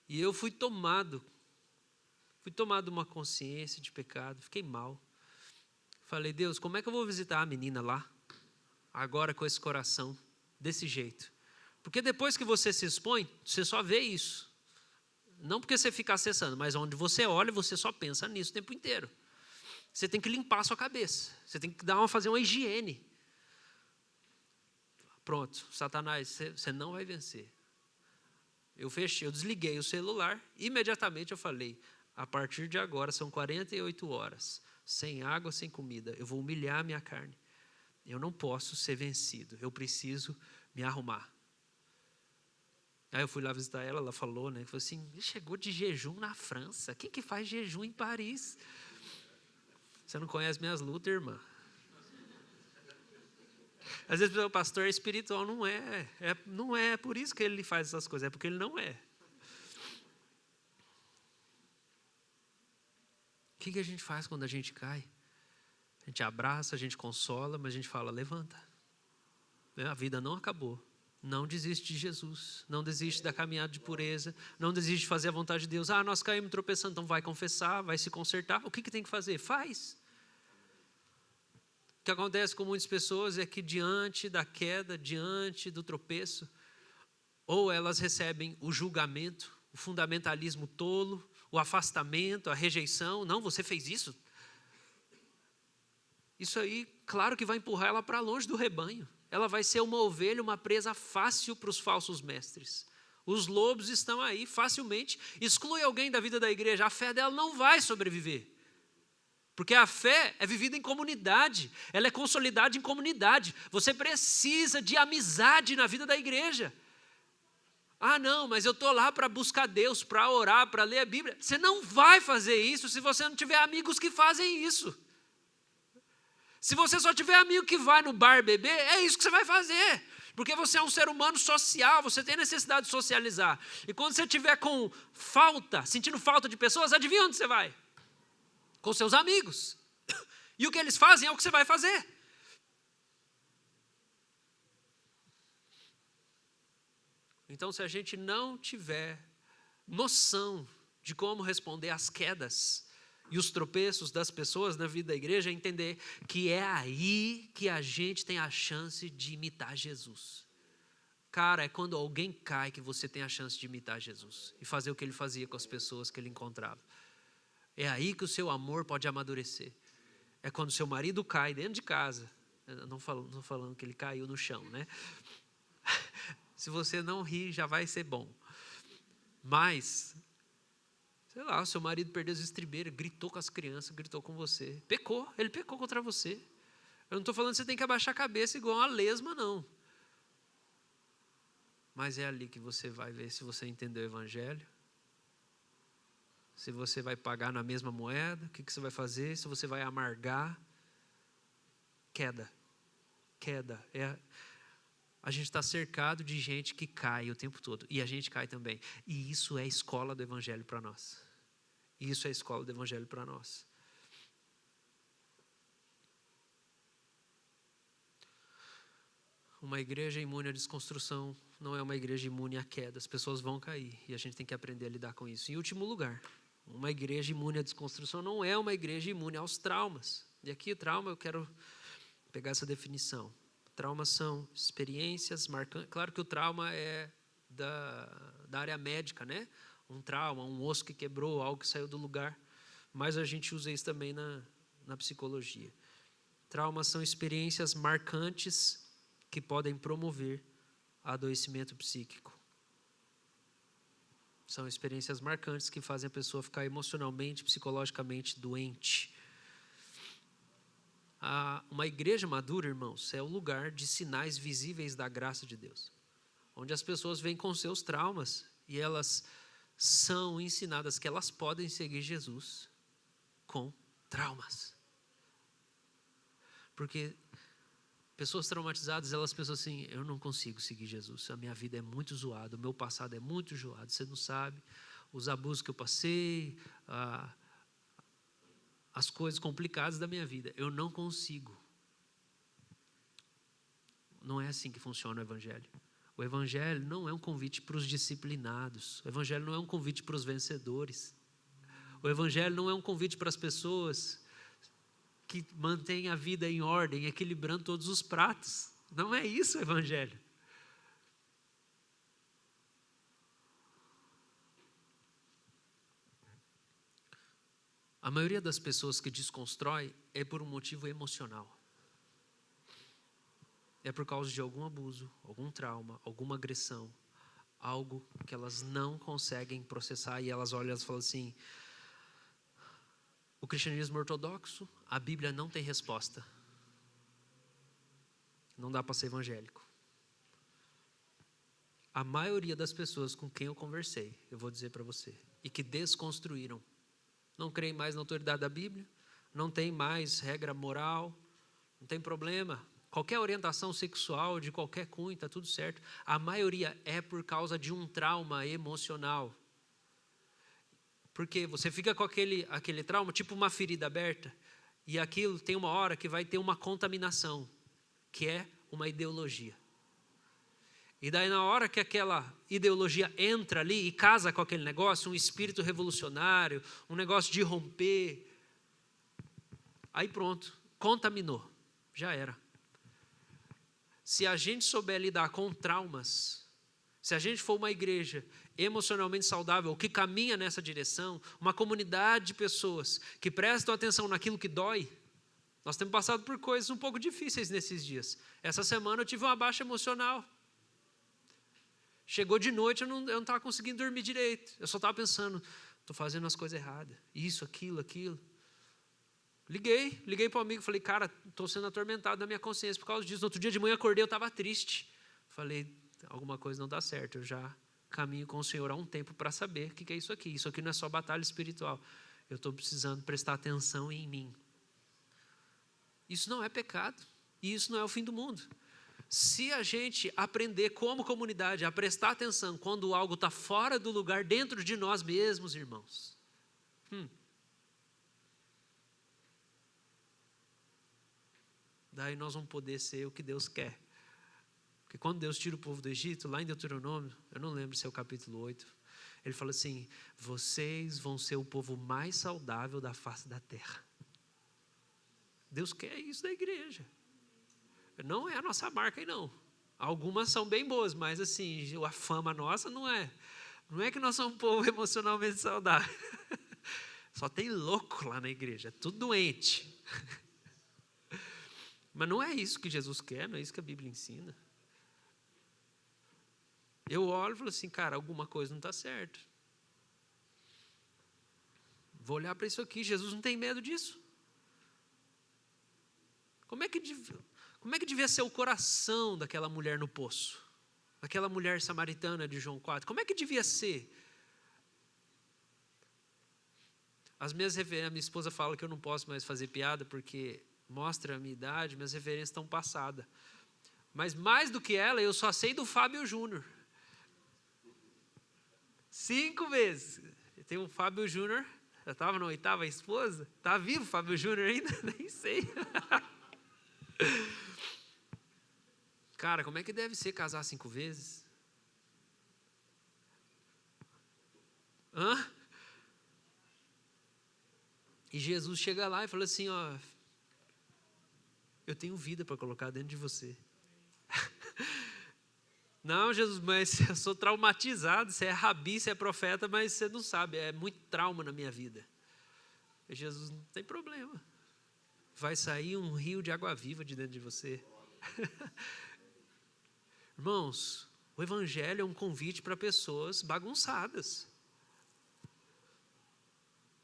S1: E eu fui tomado de uma consciência de pecado, fiquei mal. Falei, Deus, como é que eu vou visitar a menina lá, agora com esse coração, desse jeito? Porque depois que você se expõe, você só vê isso. Não porque você fica acessando, mas onde você olha, você só pensa nisso o tempo inteiro. Você tem que limpar a sua cabeça, você tem que fazer uma higiene. Pronto, Satanás, você não vai vencer. Eu desliguei o celular, imediatamente eu falei, a partir de agora são 48 horas, sem água, sem comida, eu vou humilhar a minha carne. Eu não posso ser vencido, eu preciso me arrumar. Aí eu fui lá visitar ela, ela falou, né? Falou assim, chegou de jejum na França, quem que faz jejum em Paris? Você não conhece minhas lutas, irmã? Às vezes o pastor é espiritual, não é por isso que ele faz essas coisas, é porque ele não é. O que a gente faz quando a gente cai? A gente abraça, a gente consola, mas a gente fala, levanta. A vida não acabou. Não desiste de Jesus, não desiste da caminhada de pureza, não desiste de fazer a vontade de Deus. Nós caímos tropeçando, então vai confessar, vai se consertar. O que tem que fazer? Faz. O que acontece com muitas pessoas é que diante da queda, diante do tropeço, ou elas recebem o julgamento, o fundamentalismo tolo, o afastamento, a rejeição. Não, você fez isso? Isso aí, claro que vai empurrar ela para longe do rebanho. Ela vai ser uma ovelha, uma presa fácil para os falsos mestres. Os lobos estão aí facilmente. Exclui alguém da vida da igreja, a fé dela não vai sobreviver. Porque a fé é vivida em comunidade, ela é consolidada em comunidade. Você precisa de amizade na vida da igreja. Não, mas eu estou lá para buscar Deus, para orar, para ler a Bíblia. Você não vai fazer isso se você não tiver amigos que fazem isso. Se você só tiver amigo que vai no bar beber, é isso que você vai fazer. Porque você é um ser humano social, você tem necessidade de socializar. E quando você estiver com falta, sentindo falta de pessoas, adivinha onde você vai? Com seus amigos. E o que eles fazem é o que você vai fazer. Então, se a gente não tiver noção de como responder às quedas e os tropeços das pessoas na vida da igreja, é entender que é aí que a gente tem a chance de imitar Jesus. Cara, é quando alguém cai que você tem a chance de imitar Jesus e fazer o que ele fazia com as pessoas que ele encontrava. É aí que o seu amor pode amadurecer. É quando seu marido cai dentro de casa. Eu não falando que ele caiu no chão, né? Se você não rir, já vai ser bom. Mas, sei lá, o seu marido perdeu as estribeiras, gritou com as crianças, gritou com você. Ele pecou contra você. Eu não estou falando que você tem que abaixar a cabeça igual uma lesma, não. Mas é ali que você vai ver se você entendeu o evangelho. Se você vai pagar na mesma moeda, o que você vai fazer? Se você vai amargar. Queda. A gente está cercado de gente que cai o tempo todo. E a gente cai também. E isso é a escola do evangelho para nós. Uma igreja imune à desconstrução não é uma igreja imune à queda. As pessoas vão cair e a gente tem que aprender a lidar com isso. Em último lugar, uma igreja imune à desconstrução não é uma igreja imune aos traumas. E aqui, trauma, eu quero pegar essa definição. Traumas são experiências marcantes. Claro que o trauma é da área médica, né? Um trauma, um osso que quebrou, algo que saiu do lugar. Mas a gente usa isso também na psicologia. Traumas são experiências marcantes que podem promover adoecimento psíquico. São experiências marcantes que fazem a pessoa ficar emocionalmente, psicologicamente doente. Uma igreja madura, irmãos, é o lugar de sinais visíveis da graça de Deus. Onde as pessoas vêm com seus traumas e elas são ensinadas que elas podem seguir Jesus com traumas. Porque pessoas traumatizadas, elas pensam assim, eu não consigo seguir Jesus, a minha vida é muito zoada, o meu passado é muito zoado, você não sabe, os abusos que eu passei, as coisas complicadas da minha vida, eu não consigo. Não é assim que funciona o evangelho. O evangelho não é um convite para os disciplinados, o evangelho não é um convite para os vencedores, o evangelho não é um convite para as pessoas que mantém a vida em ordem, equilibrando todos os pratos. Não é isso o evangelho. A maioria das pessoas que desconstrói é por um motivo emocional. É por causa de algum abuso, algum trauma, alguma agressão, algo que elas não conseguem processar e elas olham e falam assim, o cristianismo ortodoxo, a Bíblia não tem resposta. Não dá para ser evangélico. A maioria das pessoas com quem eu conversei, eu vou dizer para você, e que desconstruíram, não creem mais na autoridade da Bíblia, não tem mais regra moral, não tem problema. Qualquer orientação sexual de qualquer cunho, está tudo certo. A maioria é por causa de um trauma emocional. Porque você fica com aquele trauma, tipo uma ferida aberta, e aquilo tem uma hora que vai ter uma contaminação, que é uma ideologia. E daí na hora que aquela ideologia entra ali e casa com aquele negócio, um espírito revolucionário, um negócio de romper, aí pronto, contaminou, já era. Se a gente souber lidar com traumas, se a gente for uma igreja emocionalmente saudável, que caminha nessa direção, uma comunidade de pessoas que prestam atenção naquilo que dói, nós temos passado por coisas um pouco difíceis nesses dias. Essa semana eu tive uma baixa emocional. Chegou de noite, eu não estava conseguindo dormir direito. Eu só estava pensando, estou fazendo as coisas erradas. Isso, aquilo. Liguei para o amigo, falei, cara, estou sendo atormentado na minha consciência por causa disso. No outro dia de manhã acordei, eu estava triste. Falei, alguma coisa não dá certo, eu já caminho com o Senhor há um tempo para saber o que é isso aqui. Isso aqui não é só batalha espiritual. Eu estou precisando prestar atenção em mim. Isso não é pecado, e isso não é o fim do mundo. Se a gente aprender como comunidade a prestar atenção quando algo está fora do lugar dentro de nós mesmos, irmãos. Daí nós vamos poder ser o que Deus quer. Porque quando Deus tira o povo do Egito, lá em Deuteronômio, eu não lembro se é o capítulo 8, ele fala assim, vocês vão ser o povo mais saudável da face da terra. Deus quer isso da igreja. Não é a nossa marca aí não. Algumas são bem boas, mas assim, a fama nossa não é. Não é que nós somos um povo emocionalmente saudável. Só tem louco lá na igreja, é tudo doente. Mas não é isso que Jesus quer, não é isso que a Bíblia ensina. Eu olho e falo assim, cara, alguma coisa não está certa. Vou olhar para isso aqui, Jesus não tem medo disso. Como é que devia ser o coração daquela mulher no poço? Daquela mulher samaritana de João 4? Como é que devia ser? A minha esposa fala que eu não posso mais fazer piada porque mostra a minha idade, minhas referências estão passadas. Mas mais do que ela, eu só sei do Fábio Júnior. 5 vezes. Tem um Fábio Júnior, já estava na 8ª esposa. Está vivo o Fábio Júnior ainda? Nem sei. Cara, como é que deve ser casar 5 vezes? E Jesus chega lá e fala assim, ó, eu tenho vida para colocar dentro de você. Não, Jesus, mas eu sou traumatizado, você é rabi, você é profeta, mas você não sabe, é muito trauma na minha vida. E Jesus, não tem problema. Vai sair um rio de água viva de dentro de você. Irmãos, o evangelho é um convite para pessoas bagunçadas.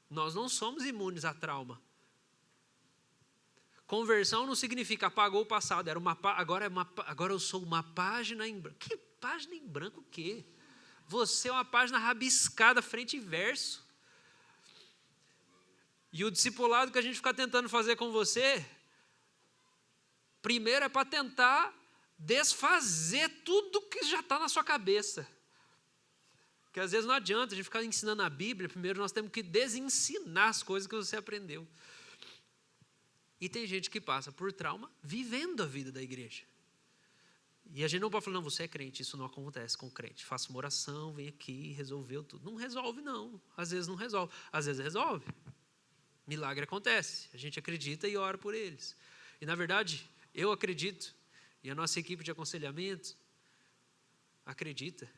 S1: Nós não somos imunes a trauma. Conversão não significa apagou o passado, agora eu sou uma página em branco. Que página em branco o quê? Você é uma página rabiscada, frente e verso. E o discipulado que a gente fica tentando fazer com você, primeiro é para tentar desfazer tudo que já está na sua cabeça. Porque às vezes não adianta a gente ficar ensinando a Bíblia, primeiro nós temos que desensinar as coisas que você aprendeu. E tem gente que passa por trauma vivendo a vida da igreja. E a gente não pode falar, não, você é crente, isso não acontece com crente. Faça uma oração, vem aqui, resolveu tudo. Não resolve não, às vezes não resolve, às vezes resolve. Milagre acontece, a gente acredita e ora por eles. E na verdade, eu acredito, e a nossa equipe de aconselhamento acredita,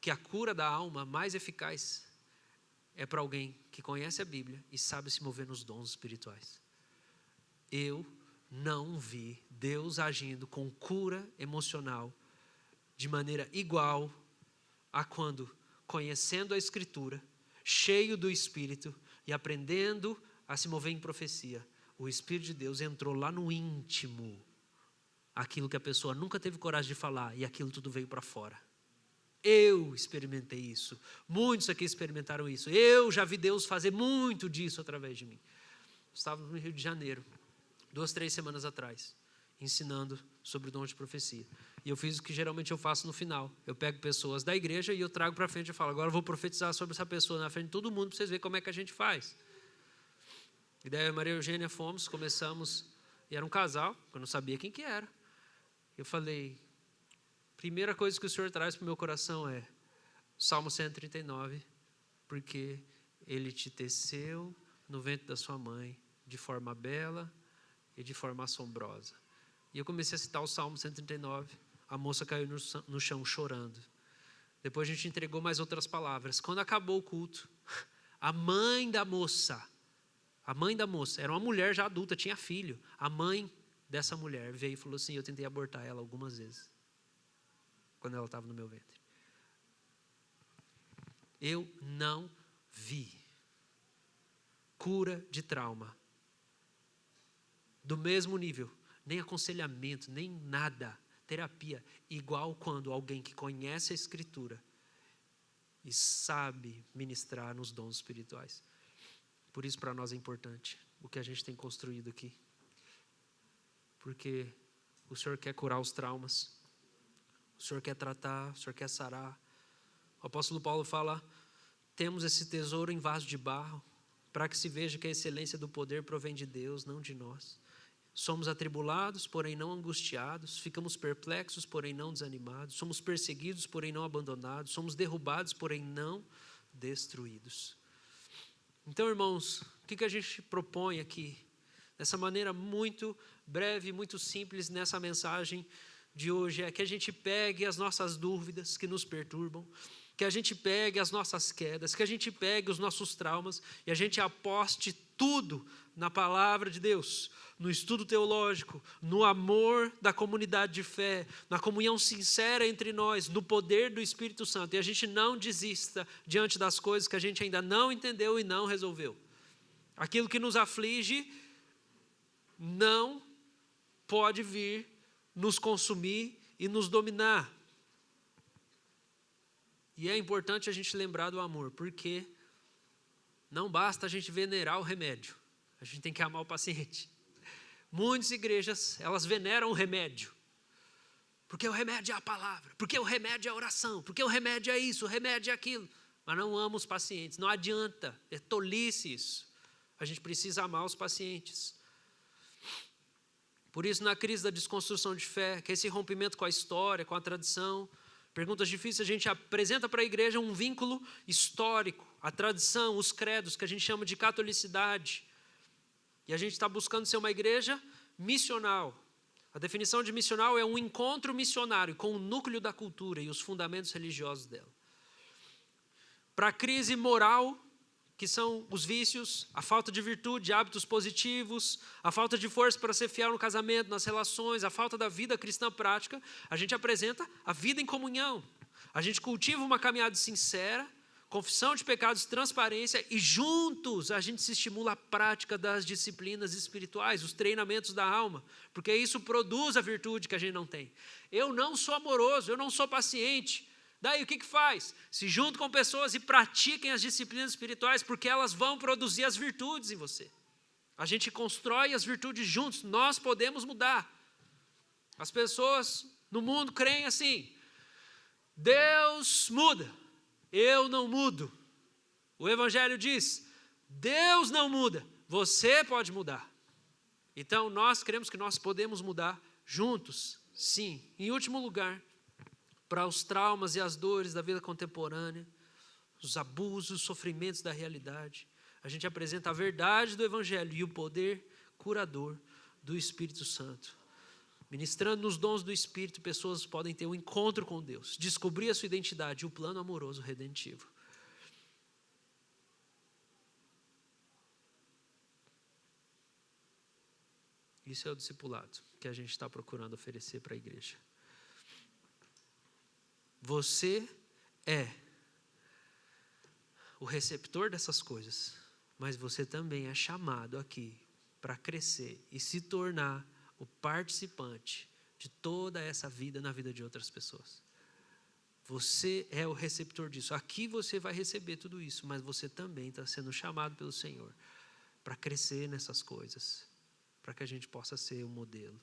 S1: que a cura da alma mais eficaz é para alguém que conhece a Bíblia e sabe se mover nos dons espirituais. Eu não vi Deus agindo com cura emocional de maneira igual a quando, conhecendo a Escritura, cheio do Espírito e aprendendo a se mover em profecia, o Espírito de Deus entrou lá no íntimo, aquilo que a pessoa nunca teve coragem de falar, e aquilo tudo veio para fora. Eu experimentei isso, muitos aqui experimentaram isso, eu já vi Deus fazer muito disso através de mim. Estávamos no Rio de Janeiro, 2, 3 semanas atrás, ensinando sobre o dom de profecia. E eu fiz o que geralmente eu faço no final. Eu pego pessoas da igreja e eu trago para frente e falo, agora eu vou profetizar sobre essa pessoa na frente de todo mundo para vocês verem como é que a gente faz. E daí eu e Maria Eugênia fomos, começamos, e era um casal, eu não sabia quem que era. Eu falei, primeira coisa que o Senhor traz para o meu coração é Salmo 139, porque Ele te teceu no ventre da sua mãe, de forma bela e de forma assombrosa. E eu comecei a citar o Salmo 139, a moça caiu no chão chorando. Depois a gente entregou mais outras palavras. Quando acabou o culto, a mãe da moça, era uma mulher já adulta, tinha filho. A mãe dessa mulher veio e falou assim, eu tentei abortar ela algumas vezes, quando ela estava no meu ventre. Eu não vi cura de trauma do mesmo nível, nem aconselhamento, nem nada, terapia, igual quando alguém que conhece a Escritura e sabe ministrar nos dons espirituais. Por isso para nós é importante o que a gente tem construído aqui, porque o Senhor quer curar os traumas, o Senhor quer tratar, o Senhor quer sarar. O apóstolo Paulo fala, temos esse tesouro em vaso de barro, para que se veja que a excelência do poder provém de Deus, não de nós. Somos atribulados, porém não angustiados, ficamos perplexos, porém não desanimados, somos perseguidos, porém não abandonados, somos derrubados, porém não destruídos. Então, irmãos, o que a gente propõe aqui? Dessa maneira muito breve, muito simples, nessa mensagem de hoje, é que a gente pegue as nossas dúvidas que nos perturbam, que a gente pegue as nossas quedas, que a gente pegue os nossos traumas e a gente aposte tudo na palavra de Deus, no estudo teológico, no amor da comunidade de fé, na comunhão sincera entre nós, no poder do Espírito Santo. E a gente não desista diante das coisas que a gente ainda não entendeu e não resolveu. Aquilo que nos aflige não pode vir nos consumir e nos dominar. E é importante a gente lembrar do amor, porque não basta a gente venerar o remédio, a gente tem que amar o paciente. Muitas igrejas, elas veneram o remédio, porque o remédio é a palavra, porque o remédio é a oração, porque o remédio é isso, o remédio é aquilo, mas não amam os pacientes, não adianta, é tolice isso. A gente precisa amar os pacientes. Por isso, na crise da desconstrução de fé, que é esse rompimento com a história, com a tradição, perguntas difíceis, a gente apresenta para a igreja um vínculo histórico, a tradição, os credos, que a gente chama de catolicidade. E a gente está buscando ser uma igreja missional. A definição de missional é um encontro missionário com o núcleo da cultura e os fundamentos religiosos dela. Para a crise moral, que são os vícios, a falta de virtude, hábitos positivos, a falta de força para ser fiel no casamento, nas relações, a falta da vida cristã prática, a gente apresenta a vida em comunhão. A gente cultiva uma caminhada sincera, confissão de pecados, transparência, e juntos a gente se estimula a prática das disciplinas espirituais, os treinamentos da alma, porque isso produz a virtude que a gente não tem. Eu não sou amoroso, eu não sou paciente. Daí o que faz? Se junta com pessoas e pratiquem as disciplinas espirituais, porque elas vão produzir as virtudes em você. A gente constrói as virtudes juntos, nós podemos mudar. As pessoas no mundo creem assim, Deus muda, eu não mudo. O Evangelho diz, Deus não muda, você pode mudar. Então nós cremos que nós podemos mudar juntos, sim. Em último lugar, para os traumas e as dores da vida contemporânea, os abusos, os sofrimentos da realidade, a gente apresenta a verdade do Evangelho e o poder curador do Espírito Santo. Ministrando nos dons do Espírito, pessoas podem ter um encontro com Deus, descobrir a sua identidade e o plano amoroso redentivo. Isso é o discipulado que a gente está procurando oferecer para a igreja. Você é o receptor dessas coisas, mas você também é chamado aqui para crescer e se tornar o participante de toda essa vida na vida de outras pessoas. Você é o receptor disso. Aqui você vai receber tudo isso, mas você também está sendo chamado pelo Senhor para crescer nessas coisas, para que a gente possa ser um modelo.